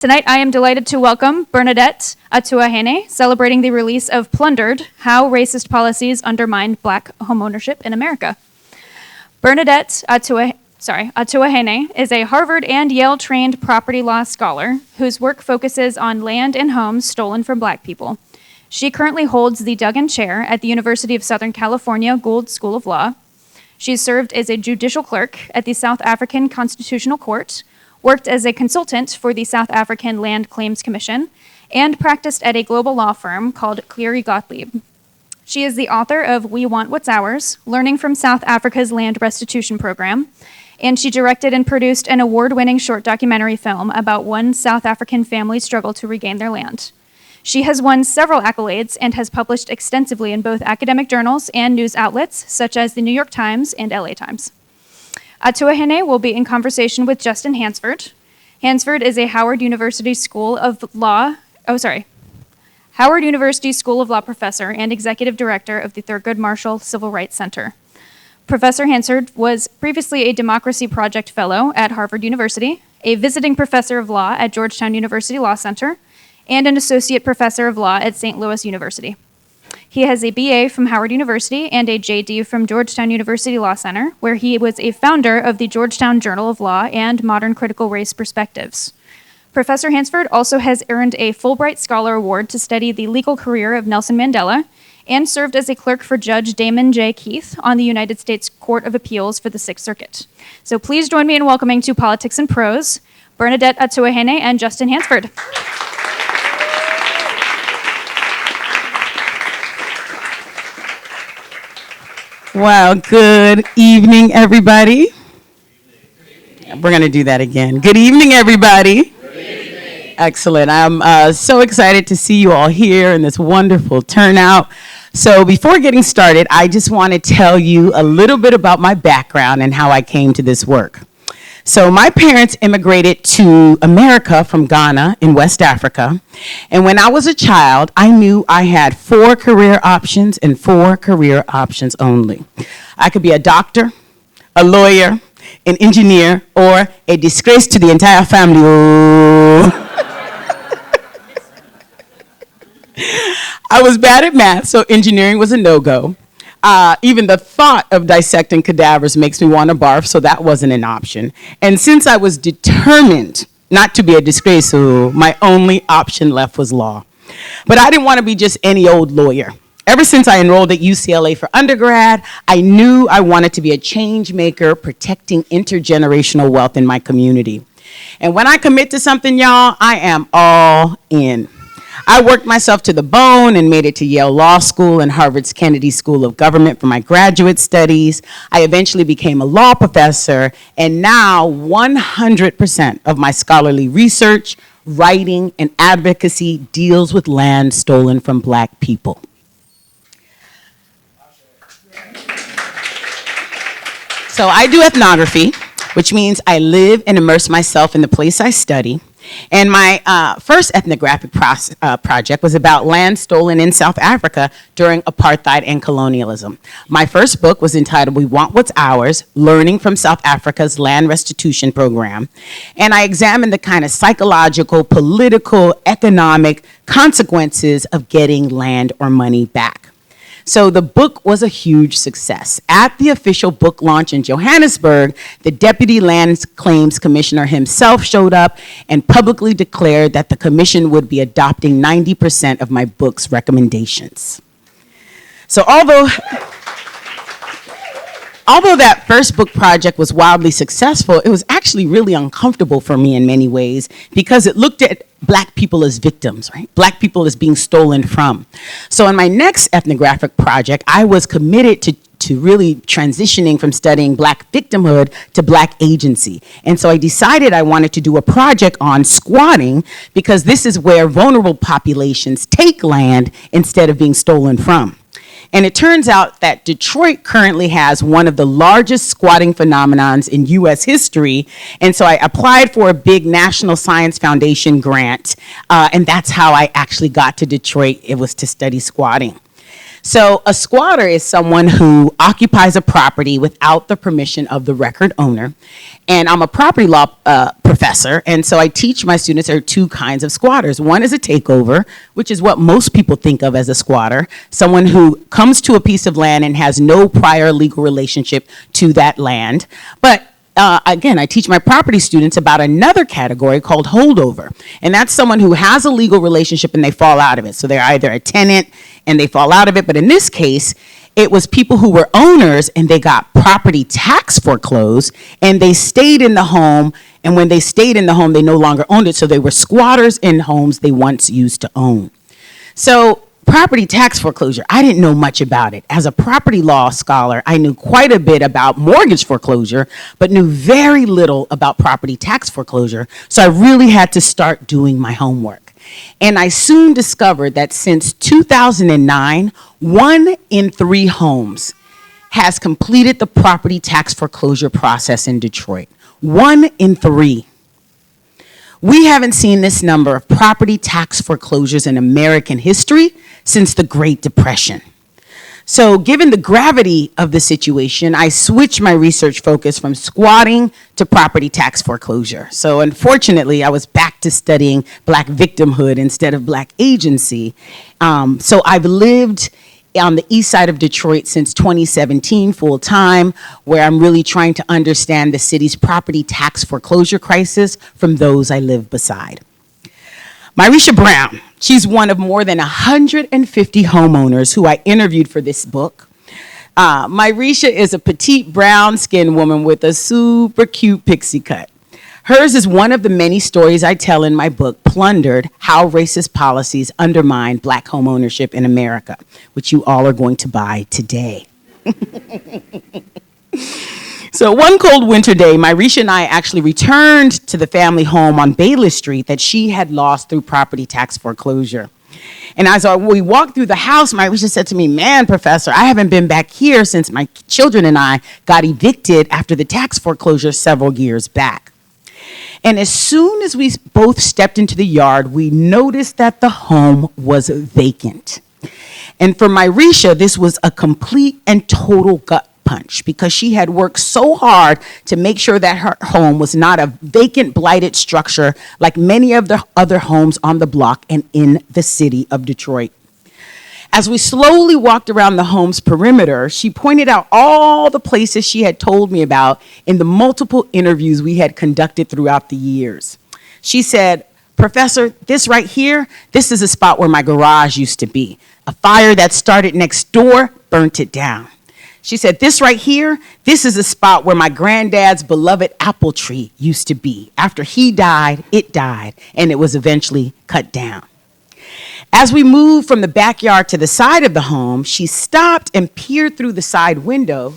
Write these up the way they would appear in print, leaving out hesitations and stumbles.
Tonight, I am delighted to welcome Bernadette Atuahene, celebrating the release of Plundered, How Racist Policies Undermined Black Homeownership in America. Bernadette Atuahene is a Harvard and Yale-trained property law scholar whose work focuses on land and homes stolen from Black people. She currently holds the Duggan Chair at the University of Southern California Gould School of Law. She's served as a judicial clerk at the South African Constitutional Court, worked as a consultant for the South African Land Claims Commission, and practiced at a global law firm called Cleary Gottlieb. She is the author of We Want What's Ours, Learning from South Africa's Land Restitution Program, and she directed and produced an award-winning short documentary film about one South African family's struggle to regain their land. She has won several accolades and has published extensively in both academic journals and news outlets, such as the New York Times and LA Times. Atuahene will be in conversation with Justin Hansford. Hansford is a Howard University School of Law professor and executive director of the Thurgood Marshall Civil Rights Center. Professor Hansford was previously a Democracy Project Fellow at Harvard University, a visiting professor of law at Georgetown University Law Center, and an associate professor of law at St. Louis University. He has a BA from Howard University and a JD from Georgetown University Law Center, where he was a founder of the Georgetown Journal of Law and Modern Critical Race Perspectives. Professor Hansford also has earned a Fulbright Scholar Award to study the legal career of Nelson Mandela and served as a clerk for Judge Damon J. Keith on the United States Court of Appeals for the Sixth Circuit. So please join me in welcoming to Politics and Prose, Bernadette Atuahene and Justin Hansford. Wow, good evening, everybody. We're going to do that again. Good evening, everybody. Good evening. Excellent. I'm so excited to see you all here in this wonderful turnout. So before getting started, I just want to tell you a little bit about my background and how I came to this work. So my parents immigrated to America from Ghana in West Africa. And when I was a child, I knew I had 4 career options and 4 career options only. I could be a doctor, a lawyer, an engineer, or a disgrace to the entire family. I was bad at math, so engineering was a no-go. Even the thought of dissecting cadavers makes me want to barf, so that wasn't an option. And since I was determined not to be a disgrace, my only option left was law. But I didn't want to be just any old lawyer. Ever since I enrolled at UCLA for undergrad, I knew I wanted to be a change maker protecting intergenerational wealth in my community. And when I commit to something, y'all, I am all in. I worked myself to the bone and made it to Yale Law School and Harvard's Kennedy School of Government for my graduate studies. I eventually became a law professor, and now 100% of my scholarly research, writing, and advocacy deals with land stolen from Black people. So I do ethnography, which means I live and immerse myself in the place I study. And my first ethnographic project was about land stolen in South Africa during apartheid and colonialism. My first book was entitled We Want What's Ours, Learning from South Africa's Land Restitution Program. And I examined the kind of psychological, political, economic consequences of getting land or money back. So the book was a huge success. At the official book launch in Johannesburg, the Deputy Land Claims Commissioner himself showed up and publicly declared that the commission would be adopting 90% of my book's recommendations. So although that first book project was wildly successful, it was actually really uncomfortable for me in many ways because it looked at Black people as victims, right? Black people as being stolen from. So in my next ethnographic project, I was committed to really transitioning from studying Black victimhood to Black agency. And so I decided I wanted to do a project on squatting because this is where vulnerable populations take land instead of being stolen from. And it turns out that Detroit currently has one of the largest squatting phenomenons in US history. And so I applied for a big National Science Foundation grant. And that's how I actually got to Detroit. It was to study squatting. So a squatter is someone who occupies a property without the permission of the record owner. And I'm a property law professor, and so I teach my students there are two kinds of squatters. One is a takeover, which is what most people think of as a squatter, someone who comes to a piece of land and has no prior legal relationship to that land. But again, I teach my property students about another category called holdover. And that's someone who has a legal relationship and they fall out of it. So they're either a tenant and they fall out of it. But in this case, it was people who were owners and they got property tax foreclosed and they stayed in the home. And when they stayed in the home, they no longer owned it. So they were squatters in homes they once used to own. So property tax foreclosure, I didn't know much about it. As a property law scholar, I knew quite a bit about mortgage foreclosure, but knew very little about property tax foreclosure. So I really had to start doing my homework. And I soon discovered that since 2009, 1 in 3 homes has completed the property tax foreclosure process in Detroit. 1 in 3. We haven't seen this number of property tax foreclosures in American history since the Great Depression. So given the gravity of the situation, I switched my research focus from squatting to property tax foreclosure. So unfortunately, I was back to studying Black victimhood instead of Black agency. So I've lived on the east side of Detroit since 2017 full time, where I'm really trying to understand the city's property tax foreclosure crisis from those I live beside. Myrisha Brown, she's one of more than 150 homeowners who I interviewed for this book. Myrisha is a petite brown-skinned woman with a super cute pixie cut. Hers is one of the many stories I tell in my book, Plundered, How Racist Policies Undermine Black Home Ownership in America, which you all are going to buy today. So one cold winter day, Myrisha and I actually returned to the family home on Bayless Street that she had lost through property tax foreclosure. And as we walked through the house, Myrisha said to me, "Man, Professor, I haven't been back here since my children and I got evicted after the tax foreclosure several years back." And as soon as we both stepped into the yard, we noticed that the home was vacant. And for Myrisha, this was a complete and total gut punch because she had worked so hard to make sure that her home was not a vacant, blighted structure like many of the other homes on the block and in the city of Detroit. As we slowly walked around the home's perimeter, she pointed out all the places she had told me about in the multiple interviews we had conducted throughout the years. She said, "Professor, this right here, this is a spot where my garage used to be. A fire that started next door burnt it down." She said, "This right here, this is a spot where my granddad's beloved apple tree used to be. After he died, it died, and it was eventually cut down." As we moved from the backyard to the side of the home, she stopped and peered through the side window,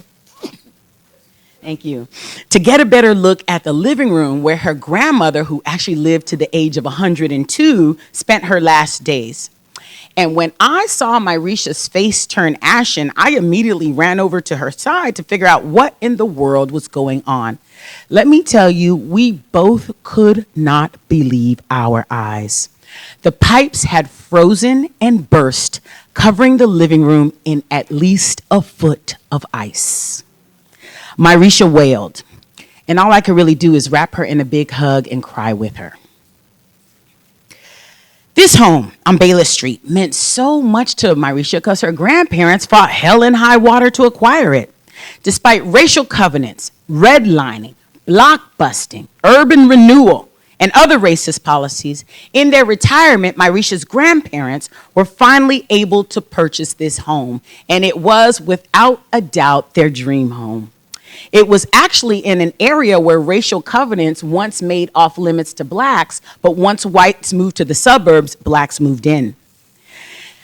thank you, to get a better look at the living room where her grandmother, who actually lived to the age of 102, spent her last days. And when I saw Myrisha's face turn ashen, I immediately ran over to her side to figure out what in the world was going on. Let me tell you, we both could not believe our eyes. The pipes had frozen and burst, covering the living room in at least a foot of ice. Myrisha wailed, and all I could really do is wrap her in a big hug and cry with her. This home on Bayless Street meant so much to Myrisha because her grandparents fought hell and high water to acquire it. Despite racial covenants, redlining, block busting, urban renewal, and other racist policies, in their retirement, Myrisha's grandparents were finally able to purchase this home, and it was, without a doubt, their dream home. It was actually in an area where racial covenants once made off limits to blacks, but once whites moved to the suburbs, blacks moved in.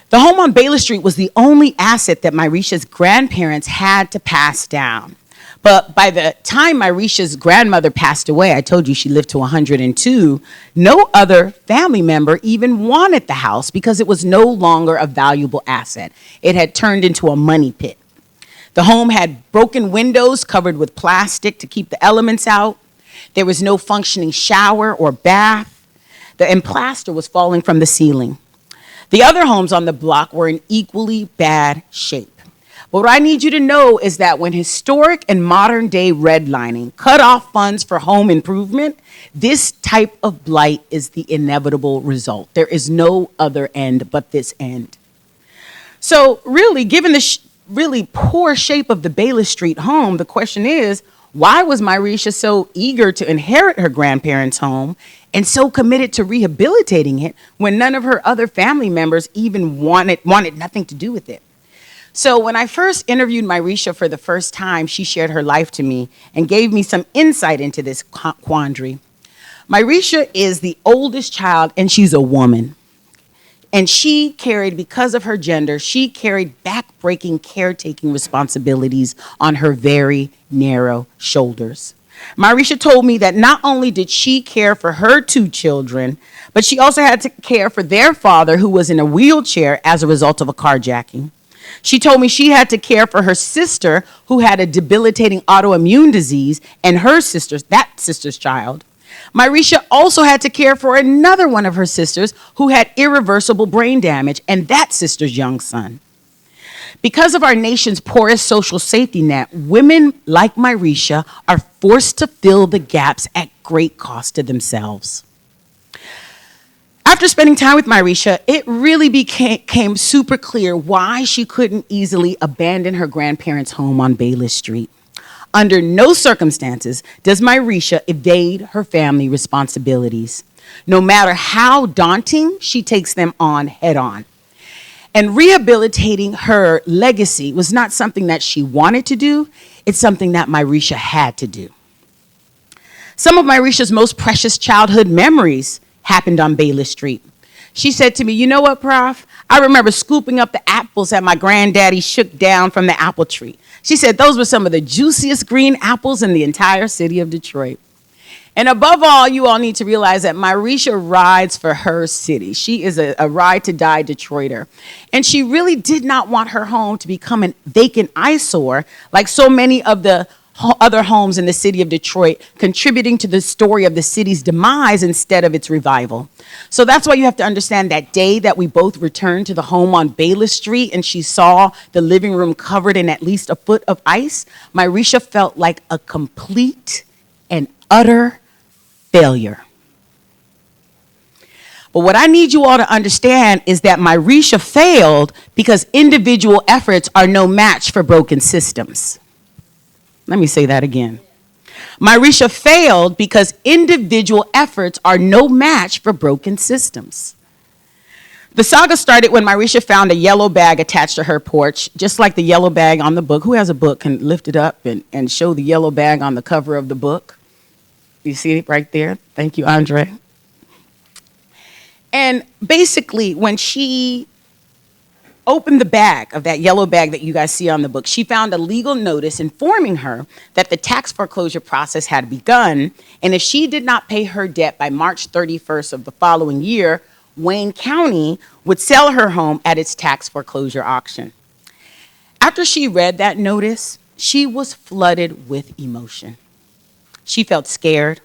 The home on Bayless Street was the only asset that Myrisha's grandparents had to pass down. But by the time Myrisha's grandmother passed away, I told you she lived to 102, no other family member even wanted the house because it was no longer a valuable asset. It had turned into a money pit. The home had broken windows covered with plastic to keep the elements out. There was no functioning shower or bath, and plaster was falling from the ceiling. The other homes on the block were in equally bad shape. But what I need you to know is that when historic and modern day redlining cut off funds for home improvement, this type of blight is the inevitable result. There is no other end but this end. So really, given the really poor shape of the Bayless Street home, the question is, why was Myrisha so eager to inherit her grandparents' home and so committed to rehabilitating it when none of her other family members even wanted nothing to do with it? So when I first interviewed Myrisha for the first time, she shared her life to me and gave me some insight into this quandary. Myrisha is the oldest child, and she's a woman. And she carried, because of her gender, she carried back-breaking caretaking responsibilities on her very narrow shoulders. Myrisha told me that not only did she care for her 2 children, but she also had to care for their father, who was in a wheelchair as a result of a carjacking. She told me she had to care for her sister, who had a debilitating autoimmune disease, and that sister's child. Myrisha also had to care for another one of her sisters who had irreversible brain damage, and that sister's young son. Because of our nation's poorest social safety net, women like Myrisha are forced to fill the gaps at great cost to themselves. After spending time with Myrisha, it really became super clear why she couldn't easily abandon her grandparents' home on Bayless Street. Under no circumstances does Myrisha evade her family responsibilities. No matter how daunting, she takes them on head on. And rehabilitating her legacy was not something that she wanted to do, it's something that Myrisha had to do. Some of Myrisha's most precious childhood memories happened on Bayless Street. She said to me, "You know what, Prof? I remember scooping up the apples that my granddaddy shook down from the apple tree." She said those were some of the juiciest green apples in the entire city of Detroit. And above all, you all need to realize that Myrisha rides for her city. She is a ride-to-die Detroiter. And she really did not want her home to become a vacant eyesore like so many of the other homes in the city of Detroit, contributing to the story of the city's demise instead of its revival. So that's why you have to understand that day that we both returned to the home on Bayless Street and she saw the living room covered in at least a foot of ice, Myrisha felt like a complete and utter failure. But what I need you all to understand is that Myrisha failed because individual efforts are no match for broken systems. Let me say that again. Myrisha failed because individual efforts are no match for broken systems. The saga started when Myrisha found a yellow bag attached to her porch, just like the yellow bag on the book. Who has a book can lift it up and show the yellow bag on the cover of the book? You see it right there? Thank you, Andre. And basically, when she opened the bag of that yellow bag that you guys see on the book, she found a legal notice informing her that the tax foreclosure process had begun, and if she did not pay her debt by March 31st of the following year, Wayne County would sell her home at its tax foreclosure auction. After she read that notice, she was flooded with emotion. She felt scared.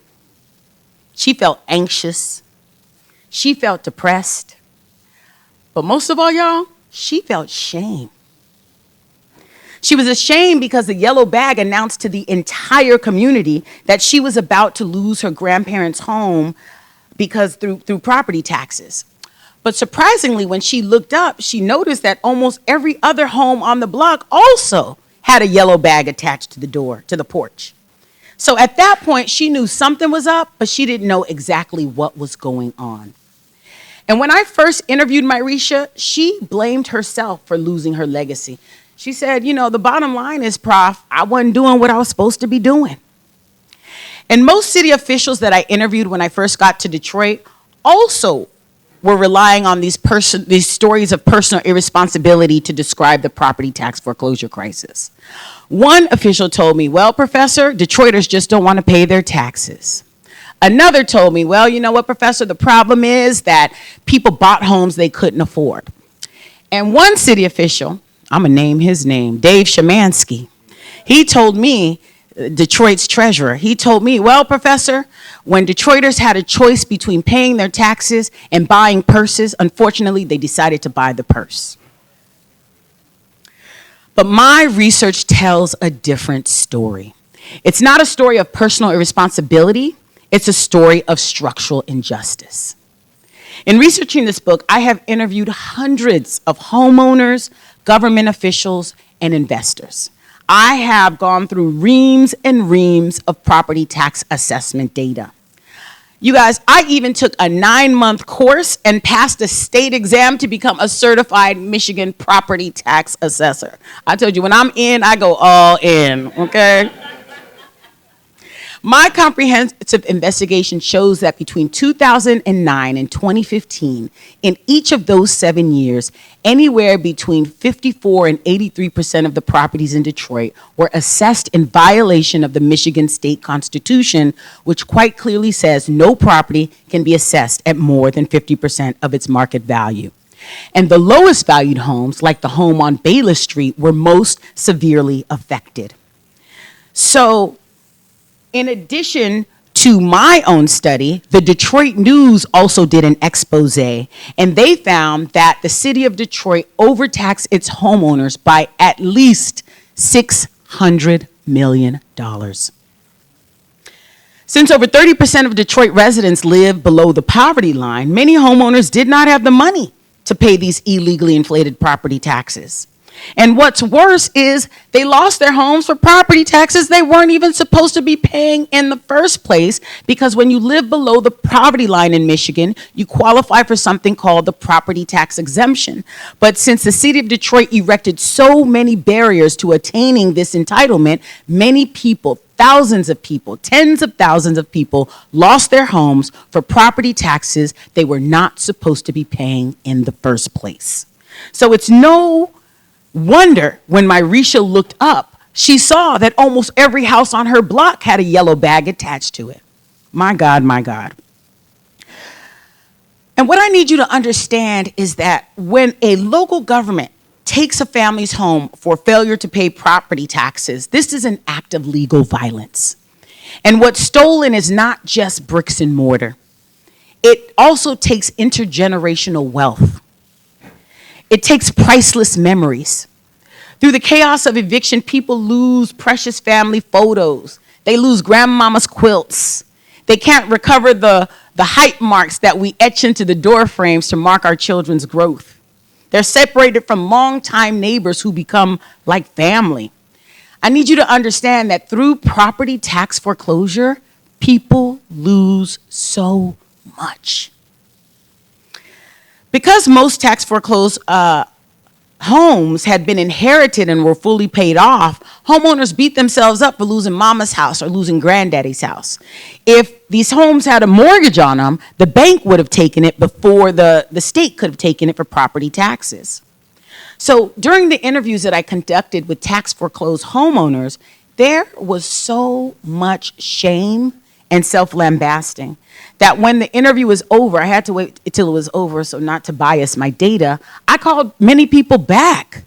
She felt anxious. She felt depressed. But most of all, y'all, she felt shame. She was ashamed because the yellow bag announced to the entire community that she was about to lose her grandparents' home because through property taxes. But surprisingly, when she looked up, she noticed that almost every other home on the block also had a yellow bag attached to the door, to the porch. So at that point, she knew something was up, but she didn't know exactly what was going on. And when I first interviewed Myrisha, she blamed herself for losing her legacy. She said, "You know, the bottom line is, Prof, I wasn't doing what I was supposed to be doing." And most city officials that I interviewed when I first got to Detroit also were relying on these stories of personal irresponsibility to describe the property tax foreclosure crisis. One official told me, "Well, Professor, Detroiters just don't want to pay their taxes." Another told me, "Well, you know what, Professor, the problem is that people bought homes they couldn't afford." And one city official, I'm going to name his name, Dave Shemansky, he told me Detroit's treasurer. He told me, well, Professor, when Detroiters had a choice between paying their taxes and buying purses, unfortunately, they decided to buy the purse. But my research tells a different story. It's not a story of personal irresponsibility. It's a story of structural injustice. In researching this book, I have interviewed hundreds of homeowners, government officials, and investors. I have gone through reams and reams of property tax assessment data. You guys, I even took a 9-month course and passed a state exam to become a certified Michigan property tax assessor. I told you, when I'm in, I go all in, okay? My comprehensive investigation shows that between 2009 and 2015, in each of those 7 years, anywhere between 54 and 83% of the properties in Detroit were assessed in violation of the Michigan State Constitution, which quite clearly says no property can be assessed at more than 50% of its market value. And the lowest valued homes, like the home on Bayless Street, were most severely affected. So, in addition to my own study, the Detroit News also did an expose, and they found that the city of Detroit overtaxed its homeowners by at least $600 million. Since over 30% of Detroit residents live below the poverty line, many homeowners did not have the money to pay these illegally inflated property taxes. And what's worse is they lost their homes for property taxes they weren't even supposed to be paying in the first place, because when you live below the poverty line in Michigan, you qualify for something called the property tax exemption. But since the city of Detroit erected so many barriers to attaining this entitlement, many people, thousands of people, tens of thousands of people lost their homes for property taxes they were not supposed to be paying in the first place. So it's no wonder when Myrisha looked up, she saw that almost every house on her block had a yellow bag attached to it. My God, my God. And what I need you to understand is that when a local government takes a family's home for failure to pay property taxes, this is an act of legal violence. And what's stolen is not just bricks and mortar. It also takes intergenerational wealth. It takes priceless memories. Through the chaos of eviction, people lose precious family photos. They lose grandmama's quilts. They can't recover the height marks that we etch into the door frames to mark our children's growth. They're separated from longtime neighbors who become like family. I need you to understand that through property tax foreclosure, people lose so much. Because most tax foreclosed homes had been inherited and were fully paid off, homeowners beat themselves up for losing mama's house or losing granddaddy's house. If these homes had a mortgage on them, the bank would have taken it before the state could have taken it for property taxes. So during the interviews that I conducted with tax foreclosed homeowners, there was so much shame and self-lambasting that when the interview was over, I had to wait until it was over so not to bias my data. I called many people back,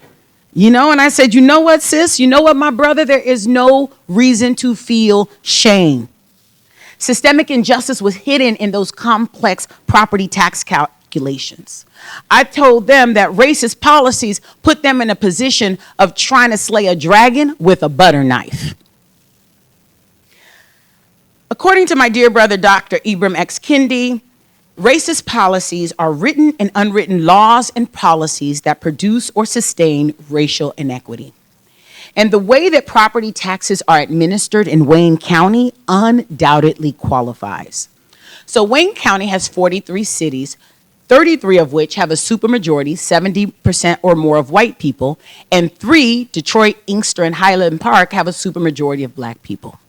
and I said, you know what, sis? You know what, my brother? There is no reason to feel shame. Systemic injustice was hidden in those complex property tax calculations. I told them that racist policies put them in a position of trying to slay a dragon with a butter knife. According to my dear brother, Dr. Ibram X. Kendi, racist policies are written and unwritten laws and policies that produce or sustain racial inequity. And the way that property taxes are administered in Wayne County undoubtedly qualifies. So Wayne County has 43 cities, 33 of which have a supermajority, 70% or more of white people, and 3, Detroit, Inkster, and Highland Park, have a supermajority of black people.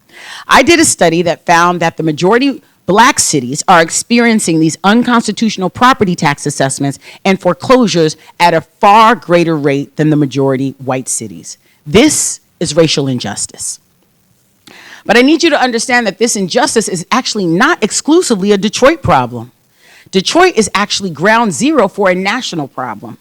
I did a study that found that the majority black cities are experiencing these unconstitutional property tax assessments and foreclosures at a far greater rate than the majority white cities. This is racial injustice. But I need you to understand that this injustice is actually not exclusively a Detroit problem. Detroit is actually ground zero for a national problem.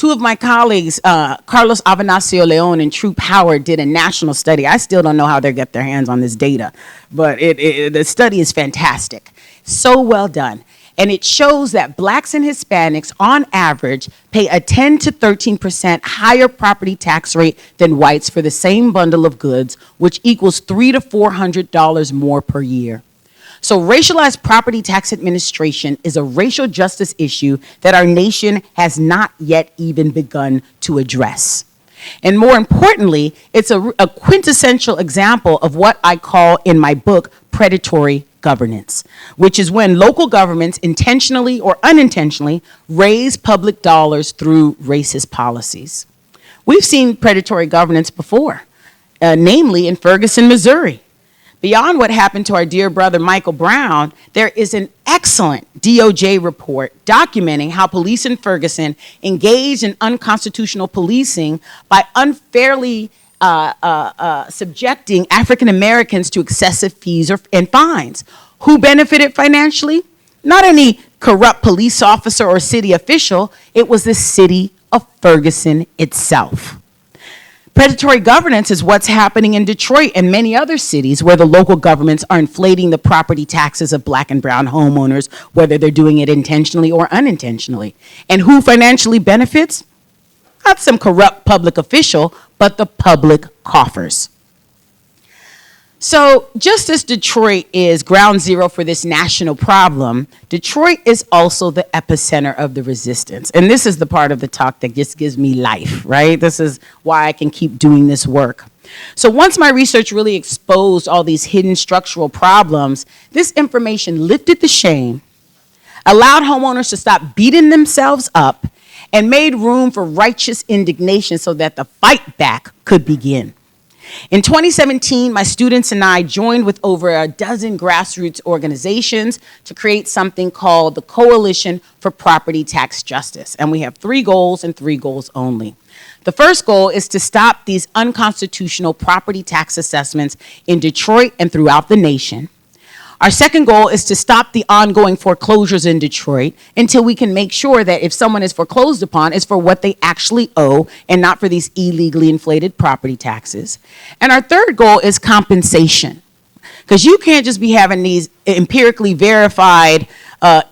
Two of my colleagues, Carlos Avanacio Leon and Troop Howard, did a national study. I still don't know how they get their hands on this data, but the study is fantastic. So well done. And it shows that blacks and Hispanics, on average, pay a 10 to 13% higher property tax rate than whites for the same bundle of goods, which equals $300 to $400 more per year. So racialized property tax administration is a racial justice issue that our nation has not yet even begun to address. And more importantly, it's a quintessential example of what I call in my book predatory governance, which is when local governments intentionally or unintentionally raise public dollars through racist policies. We've seen predatory governance before, namely in Ferguson, Missouri. Beyond what happened to our dear brother Michael Brown, there is an excellent DOJ report documenting how police in Ferguson engaged in unconstitutional policing by unfairly subjecting African Americans to excessive fees and fines. Who benefited financially? Not any corrupt police officer or city official. It was the city of Ferguson itself. Predatory governance is what's happening in Detroit and many other cities where the local governments are inflating the property taxes of black and brown homeowners, whether they're doing it intentionally or unintentionally. And who financially benefits? Not some corrupt public official, but the public coffers. So just as Detroit is ground zero for this national problem, Detroit is also the epicenter of the resistance. And this is the part of the talk that just gives me life, right? This is why I can keep doing this work. So once my research really exposed all these hidden structural problems, this information lifted the shame, allowed homeowners to stop beating themselves up, and made room for righteous indignation so that the fight back could begin. In 2017, my students and I joined with over a dozen grassroots organizations to create something called the Coalition for Property Tax Justice. And we have 3 goals and 3 goals only. The first goal is to stop these unconstitutional property tax assessments in Detroit and throughout the nation. Our second goal is to stop the ongoing foreclosures in Detroit until we can make sure that if someone is foreclosed upon, it's for what they actually owe and not for these illegally inflated property taxes. And our third goal is compensation. Because you can't just be having these empirically verified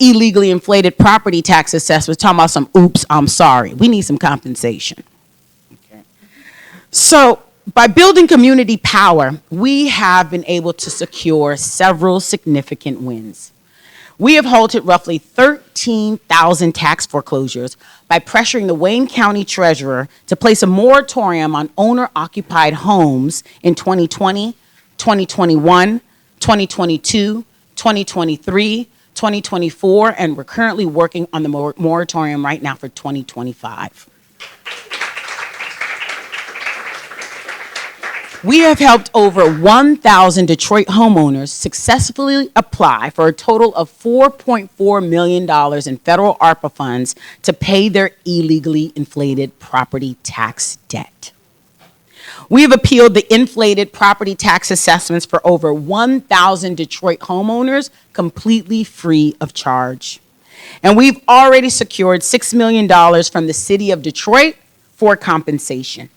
illegally inflated property tax assessments talking about some oops, I'm sorry. We need some compensation. Okay. So by building community power, we have been able to secure several significant wins. We have halted roughly 13,000 tax foreclosures by pressuring the Wayne County Treasurer to place a moratorium on owner-occupied homes in 2020, 2021, 2022, 2023, 2024, and we're currently working on the moratorium right now for 2025. We have helped over 1,000 Detroit homeowners successfully apply for a total of $4.4 million in federal ARPA funds to pay their illegally inflated property tax debt. We have appealed the inflated property tax assessments for over 1,000 Detroit homeowners completely free of charge. And we've already secured $6 million from the city of Detroit for compensation.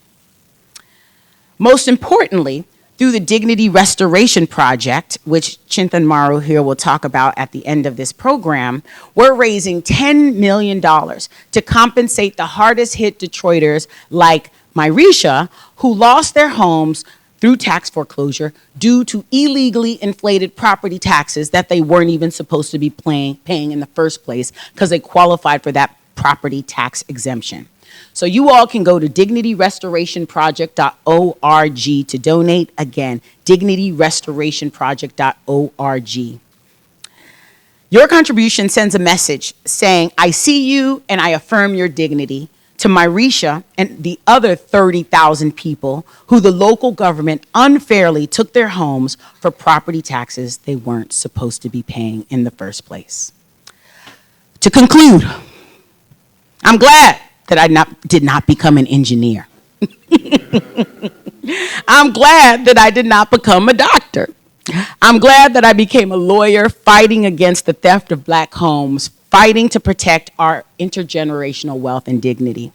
Most importantly, through the Dignity Restoration Project, which Chintan Maru here will talk about at the end of this program, we're raising $10 million to compensate the hardest hit Detroiters like Myrisha, who lost their homes through tax foreclosure due to illegally inflated property taxes that they weren't even supposed to be paying in the first place because they qualified for that property tax exemption. So you all can go to dignityrestorationproject.org to donate. Again, dignityrestorationproject.org. Your contribution sends a message saying, I see you and I affirm your dignity to Myrisha and the other 30,000 people who the local government unfairly took their homes for property taxes they weren't supposed to be paying in the first place. To conclude, I'm glad that I did not become an engineer. I'm glad that I did not become a doctor. I'm glad that I became a lawyer fighting against the theft of black homes, fighting to protect our intergenerational wealth and dignity.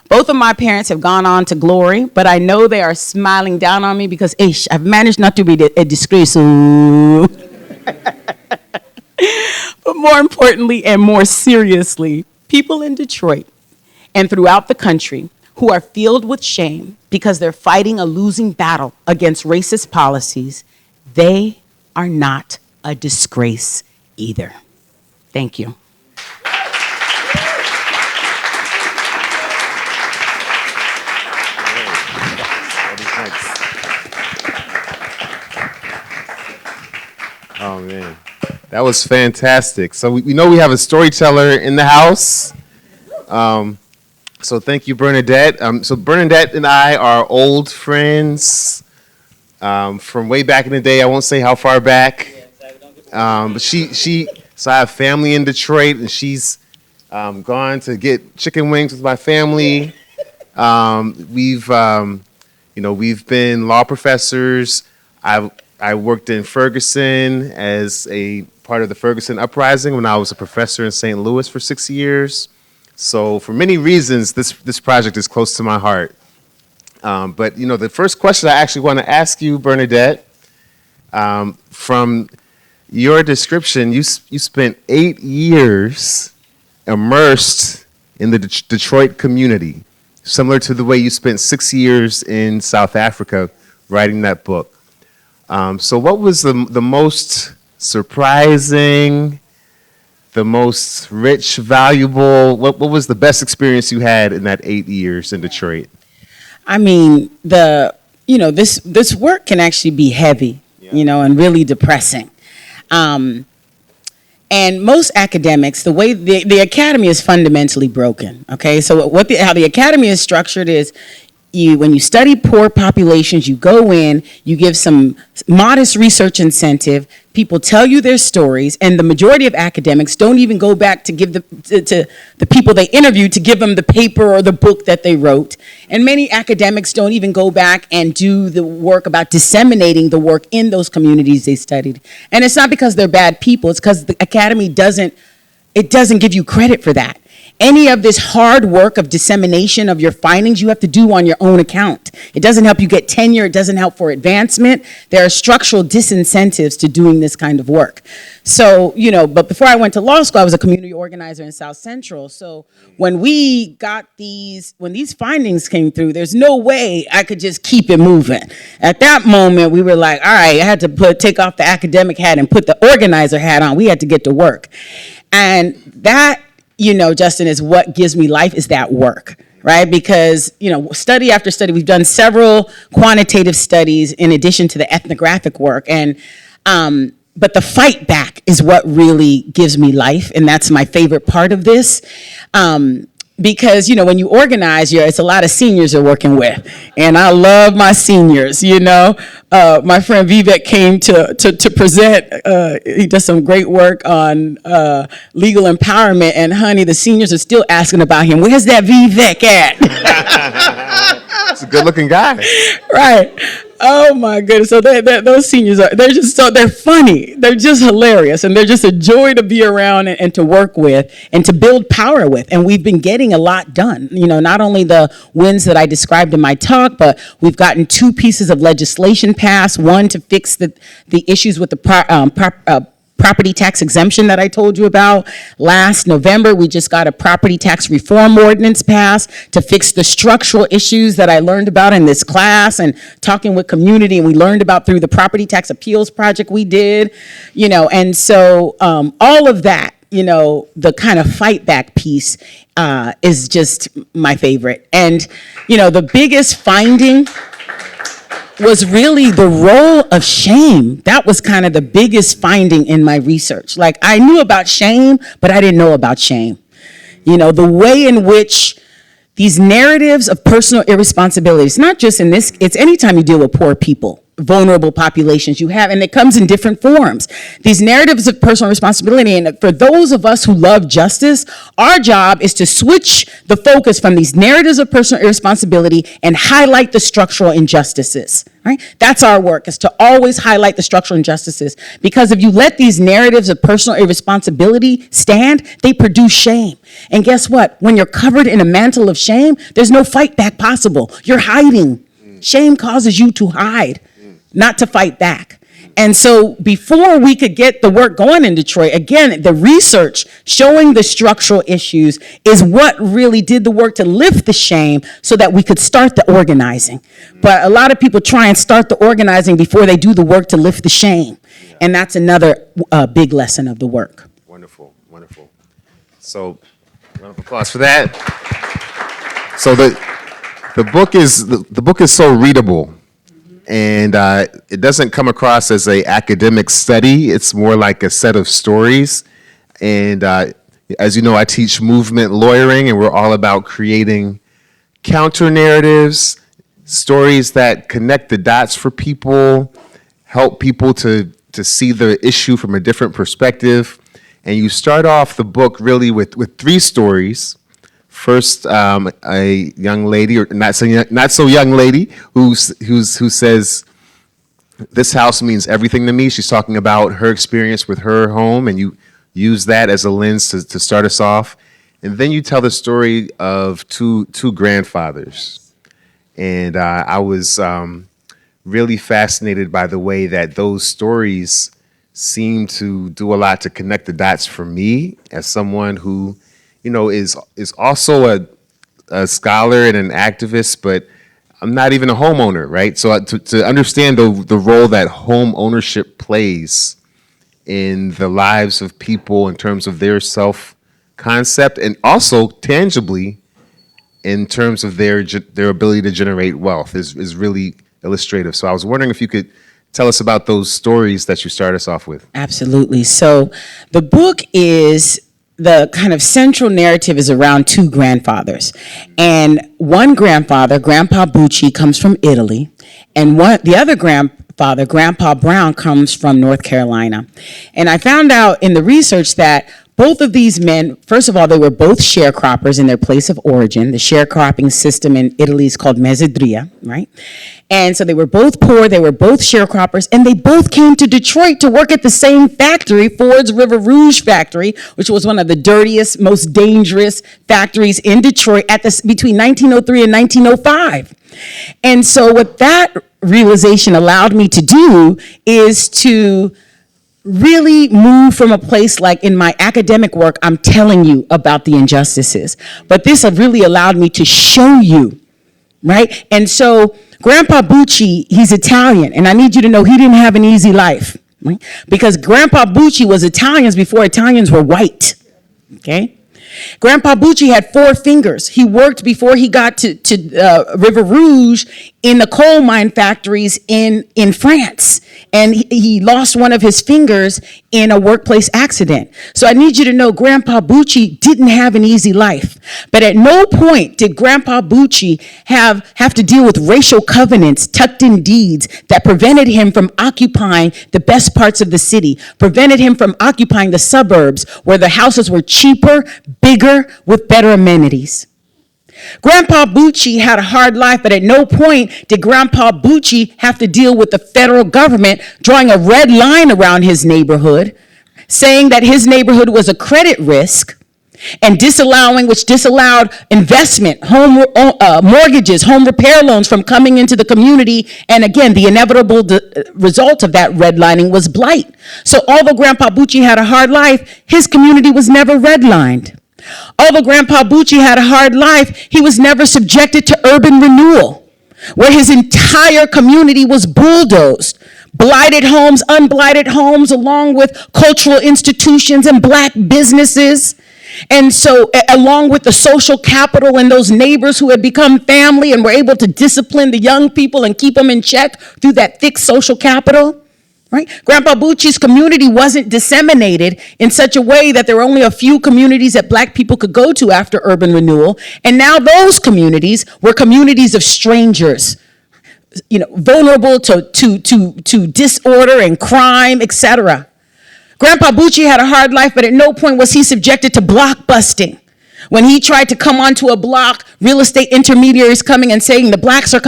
Both of my parents have gone on to glory, but I know they are smiling down on me because, I've managed not to be a disgrace. Ooh. But more importantly and more seriously, people in Detroit and throughout the country who are filled with shame because they're fighting a losing battle against racist policies, they are not a disgrace either. Thank you. Oh, man. That was fantastic. So we know we have a storyteller in the house. So thank you, Bernadette. So Bernadette and I are old friends from way back in the day. I won't say how far back. But so I have family in Detroit, and she's gone to get chicken wings with my family. We've been law professors. I worked in Ferguson as a part of the Ferguson Uprising when I was a professor in St. Louis for 6 years. So for many reasons, this project is close to my heart. But the first question I actually want to ask you, Bernadette, from your description, you spent 8 years immersed in the Detroit community, similar to the way you spent 6 years in South Africa writing that book. So what was the most surprising, the most rich, valuable, what was the best experience you had in that 8 years in Detroit? I mean, this work can actually be heavy, and really depressing. And most academics, the way the academy is fundamentally broken, okay? So how the academy is structured is when you study poor populations, you go in, you give some modest research incentive, people tell you their stories, and the majority of academics don't even go back to give to the people they interviewed to give them the paper or the book that they wrote. And many academics don't even go back and do the work about disseminating the work in those communities they studied. And it's not because they're bad people, it's because the academy doesn't give you credit for that. Any of this hard work of dissemination of your findings, you have to do on your own account. It doesn't help you get tenure. It doesn't help for advancement. There are structural disincentives to doing this kind of work. So, but before I went to law school, I was a community organizer in South Central. So when these findings came through, there's no way I could just keep it moving. At that moment, we were like, all right, I had to take off the academic hat and put the organizer hat on. We had to get to work. And that, Justin, is what gives me life, is that work, right? Because, study after study, we've done several quantitative studies in addition to the ethnographic work. And, but the fight back is what really gives me life. And that's my favorite part of this. Because, when you organize, it's a lot of seniors you're working with. And I love my seniors, My friend Vivek came to present. He does some great work on legal empowerment. And honey, the seniors are still asking about him. Where's that Vivek at? It's a good looking guy. Right. Oh my goodness. So those seniors they're funny. They're just hilarious. And they're just a joy to be around and to work with and to build power with. And we've been getting a lot done. Not only the wins that I described in my talk, but we've gotten 2 pieces of legislation passed. One to fix the issues with the property tax exemption that I told you about. Last November, we just got a property tax reform ordinance passed to fix the structural issues that I learned about in this class and talking with community, and we learned about through the property tax appeals project we did, and so all of that, the kind of fight back piece is just my favorite. And, the biggest finding was really the role of shame. That was kind of the biggest finding in my research. Like, I knew about shame, but I didn't know about shame. The way in which these narratives of personal irresponsibility, it's not just in this, it's anytime you deal with poor people, vulnerable populations you have, and it comes in different forms. These narratives of personal responsibility, and for those of us who love justice, our job is to switch the focus from these narratives of personal irresponsibility and highlight the structural injustices, right? That's our work, is to always highlight the structural injustices, because if you let these narratives of personal irresponsibility stand, they produce shame. And guess what? When you're covered in a mantle of shame, there's no fight back possible. You're hiding. Shame causes you to hide, not to fight back. And so before we could get the work going in Detroit, again, the research showing the structural issues is what really did the work to lift the shame so that we could start the organizing. But a lot of people try and start the organizing before they do the work to lift the shame. And that's another big lesson of the work. Wonderful, wonderful. So, round of applause for that. So the book is so readable. And it doesn't come across as an academic study. It's more like a set of stories. And as you know, I teach movement lawyering, and we're all about creating counter narratives, stories that connect the dots for people, help people to see the issue from a different perspective. And you start off the book really with three stories. First, a young lady, or not so young lady, who says, "This house means everything to me." She's talking about her experience with her home, and you use that as a lens to start us off. And then you tell the story of two grandfathers, and I was really fascinated by the way that those stories seem to do a lot to connect the dots for me as someone who, you know, is also a scholar and an activist, but I'm not even a homeowner, right? So to understand the role that home ownership plays in the lives of people in terms of their self-concept, and also tangibly in terms of their ability to generate wealth is really illustrative. So I was wondering if you could tell us about those stories that you start us off with. Absolutely. So the book is, the kind of central narrative is around two grandfathers. And one grandfather, Grandpa Bucci, comes from Italy. And the other grandfather, Grandpa Brown, comes from North Carolina. And I found out in the research that both of these men, first of all, they were both sharecroppers in their place of origin. The sharecropping system in Italy is called mezzadria, right? And so they were both poor, they were both sharecroppers, and they both came to Detroit to work at the same factory, Ford's River Rouge factory, which was one of the dirtiest, most dangerous factories in Detroit between 1903 and 1905. And so what that realization allowed me to do is to really move from a place like in my academic work, I'm telling you about the injustices. But this really allowed me to show you, right? And so Grandpa Bucci, he's Italian, and I need you to know he didn't have an easy life, right? Because Grandpa Bucci was Italians before Italians were white, okay? Grandpa Bucci had 4 fingers. He worked before he got to River Rouge in the coal mine factories in France. And he lost one of his fingers in a workplace accident. So I need you to know Grandpa Bucci didn't have an easy life. But at no point did Grandpa Bucci have to deal with racial covenants, tucked in deeds that prevented him from occupying the best parts of the city, prevented him from occupying the suburbs where the houses were cheaper, bigger, with better amenities. Grandpa Bucci had a hard life, but at no point did Grandpa Bucci have to deal with the federal government drawing a red line around his neighborhood, saying that his neighborhood was a credit risk, and which disallowed investment, home mortgages, home repair loans from coming into the community. And again, the inevitable result of that redlining was blight. So although Grandpa Bucci had a hard life, his community was never redlined. Although Grandpa Bucci had a hard life, he was never subjected to urban renewal, where his entire community was bulldozed. Blighted homes, unblighted homes, along with cultural institutions and black businesses. And so, along with the social capital and those neighbors who had become family and were able to discipline the young people and keep them in check through that thick social capital. Right? Grandpa Bucci's community wasn't disseminated in such a way that there were only a few communities that black people could go to after urban renewal. And now those communities were communities of strangers, vulnerable to disorder and crime, etc. Grandpa Bucci had a hard life, but at no point was he subjected to block busting. When he tried to come onto a block, real estate intermediaries coming and saying, the blacks are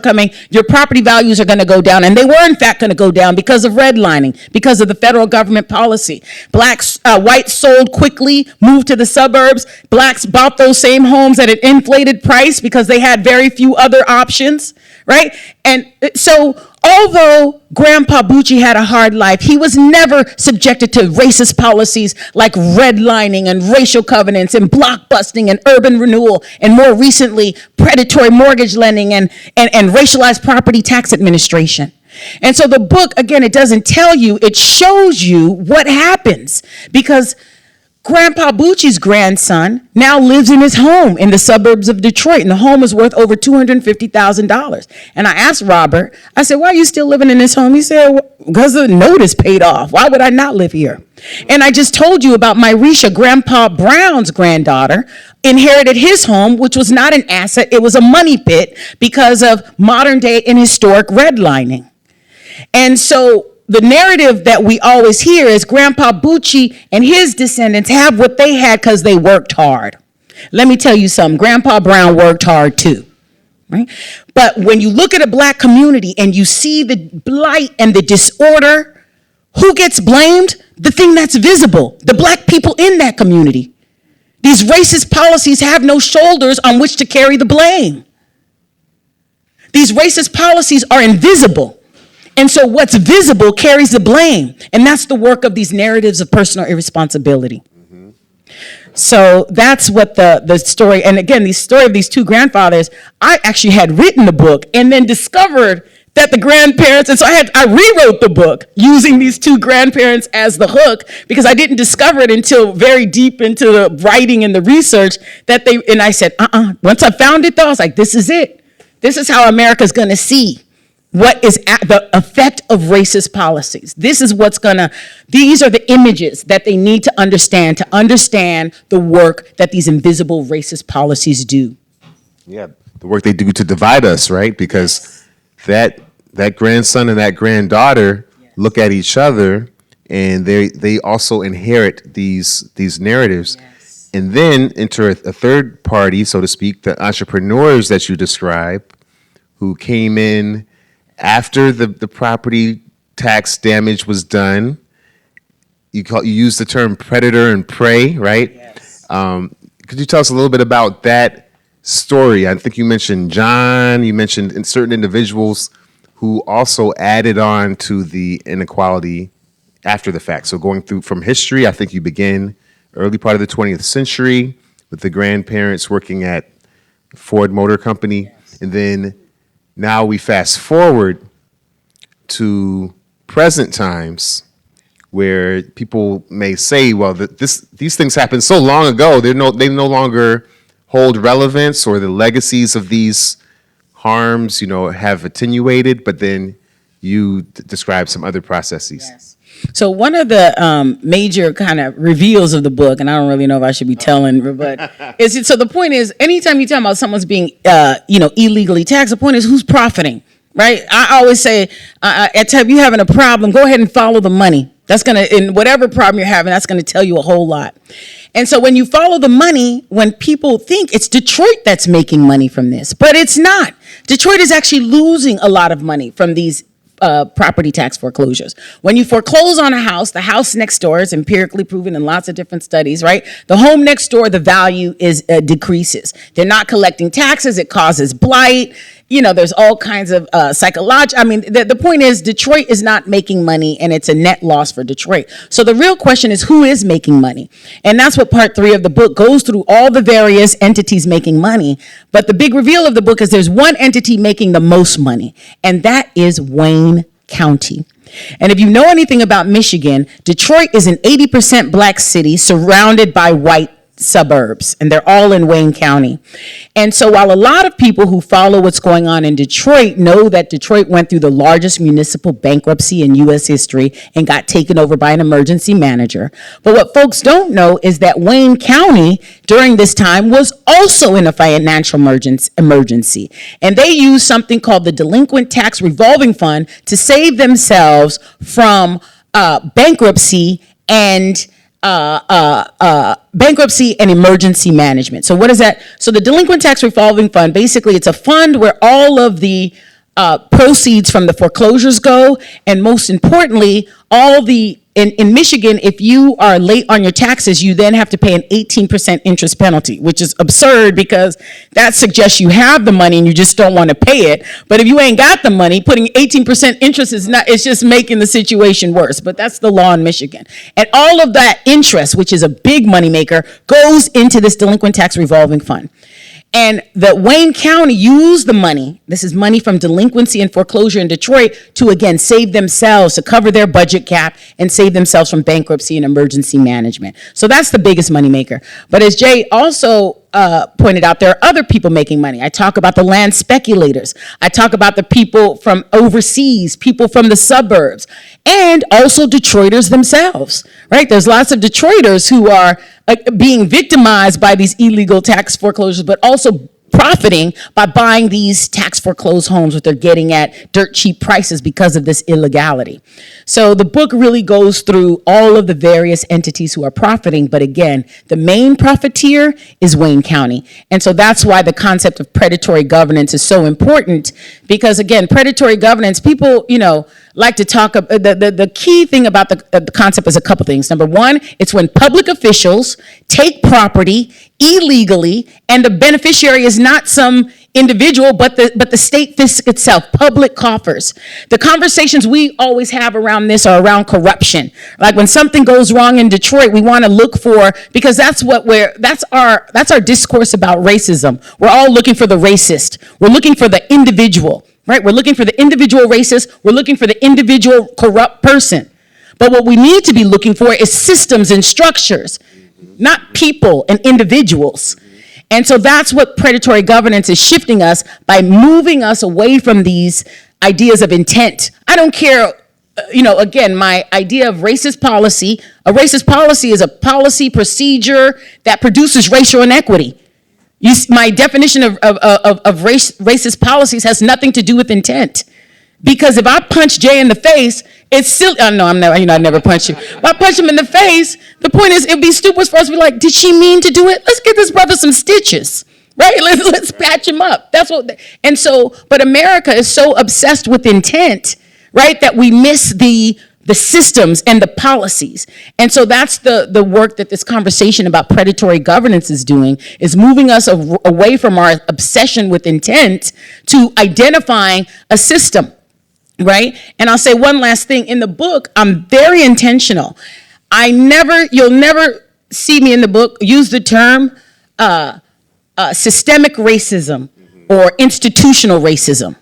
coming, your property values are going to go down. And they were, in fact, going to go down because of redlining, because of the federal government policy. Whites sold quickly, moved to the suburbs. Blacks bought those same homes at an inflated price because they had very few other options, right? And so although Grandpa Bucci had a hard life, he was never subjected to racist policies like redlining and racial covenants and block busting and urban renewal, and more recently, predatory mortgage lending and racialized property tax administration. And so the book, again, it doesn't tell you, it shows you what happens, because Grandpa Bucci's grandson now lives in his home in the suburbs of Detroit, and the home is worth over $250,000. And I asked Robert, I said, why are you still living in this home? He said, well, because the notice paid off. Why would I not live here? And I just told you about Myrisha, Grandpa Brown's granddaughter, inherited his home, which was not an asset, it was a money pit because of modern day and historic redlining. And so the narrative that we always hear is Grandpa Bucci and his descendants have what they had because they worked hard. Let me tell you something. Grandpa Brown worked hard too, right? But when you look at a black community and you see the blight and the disorder, who gets blamed? The thing that's visible, the black people in that community. These racist policies have no shoulders on which to carry the blame. These racist policies are invisible. And so what's visible carries the blame. And that's the work of these narratives of personal irresponsibility. Mm-hmm. So that's what the story, and again, the story of these two grandfathers, I actually had written the book and then discovered that the grandparents, and so I rewrote the book using these two grandparents as the hook, because I didn't discover it until very deep into the writing and the research and I said, once I found it though, I was like, this is it. This is how America's gonna see what is the effect of racist policies. This is these are the images that they need to understand the work that these invisible racist policies do. Yeah, the work they do to divide us, right? Because that grandson and that granddaughter look at each other, and they also inherit these narratives. Yes. And then enter a third party, so to speak, the entrepreneurs that you describe, who came in after the property tax damage was done. You use the term predator and prey, right? Yes. Could you tell us a little bit about that story? I think you mentioned John, you mentioned certain individuals who also added on to the inequality after the fact. So going through from history, I think you begin early part of the 20th century with the grandparents working at Ford Motor Company. Yes. And then now we fast forward to present times where people may say, well, these things happened so long ago, they no longer hold relevance, or the legacies of these harms, have attenuated, but then you describe some other processes. Yes. So one of the major kind of reveals of the book, and I don't really know if I should be telling, but so the point is, anytime you talk about someone's being, illegally taxed, the point is who's profiting, right? I always say, at time you having a problem, go ahead and follow the money. That's in whatever problem you're having, that's gonna tell you a whole lot. And so when you follow the money, when people think it's Detroit that's making money from this, but it's not. Detroit is actually losing a lot of money from these property tax foreclosures. When you foreclose on a house, the house next door is empirically proven in lots of different studies, right? The home next door, the value decreases. They're not collecting taxes. It causes blight. There's all kinds of psychological. The point is Detroit is not making money, and it's a net loss for Detroit. So the real question is, who is making money? And that's what part 3 of the book goes through, all the various entities making money. But the big reveal of the book is there's one entity making the most money, and that is Wayne County. And if you know anything about Michigan, Detroit is an 80% black city surrounded by white suburbs, and they're all in Wayne County. And so while a lot of people who follow what's going on in Detroit know that Detroit went through the largest municipal bankruptcy in U.S. history and got taken over by an emergency manager, but what folks don't know is that Wayne County during this time was also in a financial emergency. And they used something called the Delinquent Tax Revolving Fund to save themselves from bankruptcy and emergency management. So what is that? So the Delinquent Tax Revolving Fund, basically it's a fund where all of the proceeds from the foreclosures go, and most importantly, in Michigan, if you are late on your taxes, you then have to pay an 18% interest penalty, which is absurd because that suggests you have the money and you just don't want to pay it. But if you ain't got the money, putting 18% interest it's just making the situation worse. But that's the law in Michigan. And all of that interest, which is a big moneymaker, goes into this delinquent tax revolving fund. And the Wayne County used the money, this is money from delinquency and foreclosure in Detroit, to again save themselves, to cover their budget gap and save themselves from bankruptcy and emergency management. So that's the biggest money maker. But as Jay also pointed out, there are other people making money. I talk about the land speculators. I talk about the people from overseas, people from the suburbs, and also Detroiters themselves, right? There's lots of Detroiters who are being victimized by these illegal tax foreclosures, but also profiting by buying these tax foreclosed homes, which they're getting at dirt cheap prices because of this illegality. So the book really goes through all of the various entities who are profiting, but again, the main profiteer is Wayne County. And so that's why the concept of predatory governance is so important, because again, predatory governance, people, like to talk, the key thing about the concept is a couple things. Number one, it's when public officials take property illegally and the beneficiary is not some individual, but the state fisc itself, public coffers. The conversations we always have around this are around corruption. Like when something goes wrong in Detroit, we want to look for, because that's our discourse about racism. We're all looking for the racist. We're looking for the individual, right? We're looking for the individual racist. We're looking for the individual corrupt person. But what we need to be looking for is systems and structures, not people and individuals. And so that's what predatory governance is shifting us by moving us away from these ideas of intent. I don't care, again, my idea of racist policy, a racist policy is a policy procedure that produces racial inequity. My definition of racist policies has nothing to do with intent. Because if I punch Jay in the face, it's still, I never punch you. If I punch him in the face, the point is, it'd be stupid for us to be like, did she mean to do it? Let's give this brother some stitches, right? Let's patch him up. But America is so obsessed with intent, right, that we miss the systems and the policies. And so that's the work that this conversation about predatory governance is doing, is moving us away from our obsession with intent to identifying a system. Right? And I'll say one last thing. In the book, I'm very intentional. You'll never see me in the book use the term systemic racism or institutional racism.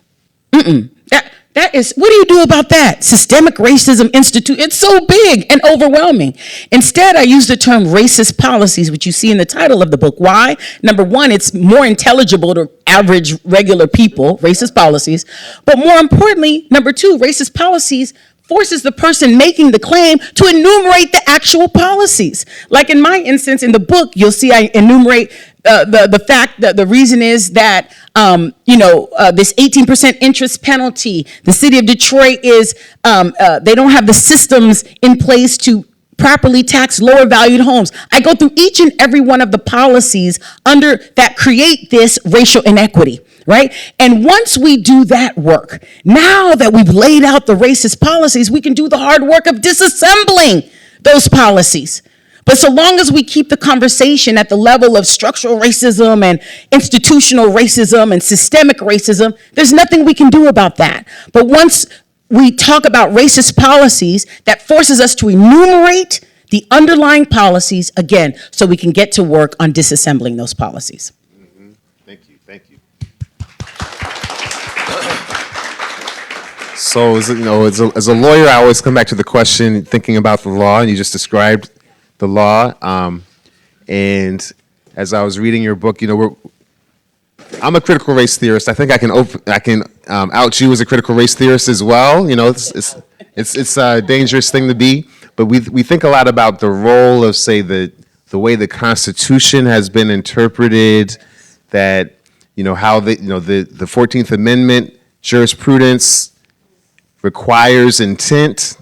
That is, what do you do about that? Systemic racism it's so big and overwhelming. Instead, I use the term racist policies, which you see in the title of the book. Why? Number one, it's more intelligible to average regular people, racist policies. But more importantly, number two, racist policies forces the person making the claim to enumerate the actual policies. Like in my instance, in the book, you'll see I enumerate the fact that the reason is that, this 18% interest penalty, the city of Detroit is, they don't have the systems in place to properly tax lower valued homes. I go through each and every one of the policies that create this racial inequity. Right? And once we do that work, now that we've laid out the racist policies, we can do the hard work of disassembling those policies. But so long as we keep the conversation at the level of structural racism and institutional racism and systemic racism, there's nothing we can do about that. But once we talk about racist policies, that forces us to enumerate the underlying policies again, so we can get to work on disassembling those policies. Thank you. So, as a lawyer, I always come back to the question, thinking about the law, and you just described the law. And as I was reading your book, I'm a critical race theorist. I think I can out you as a critical race theorist as well. It's a dangerous thing to be, but we think a lot about the role of, say, the way the Constitution has been interpreted, that how the 14th Amendment jurisprudence requires intent,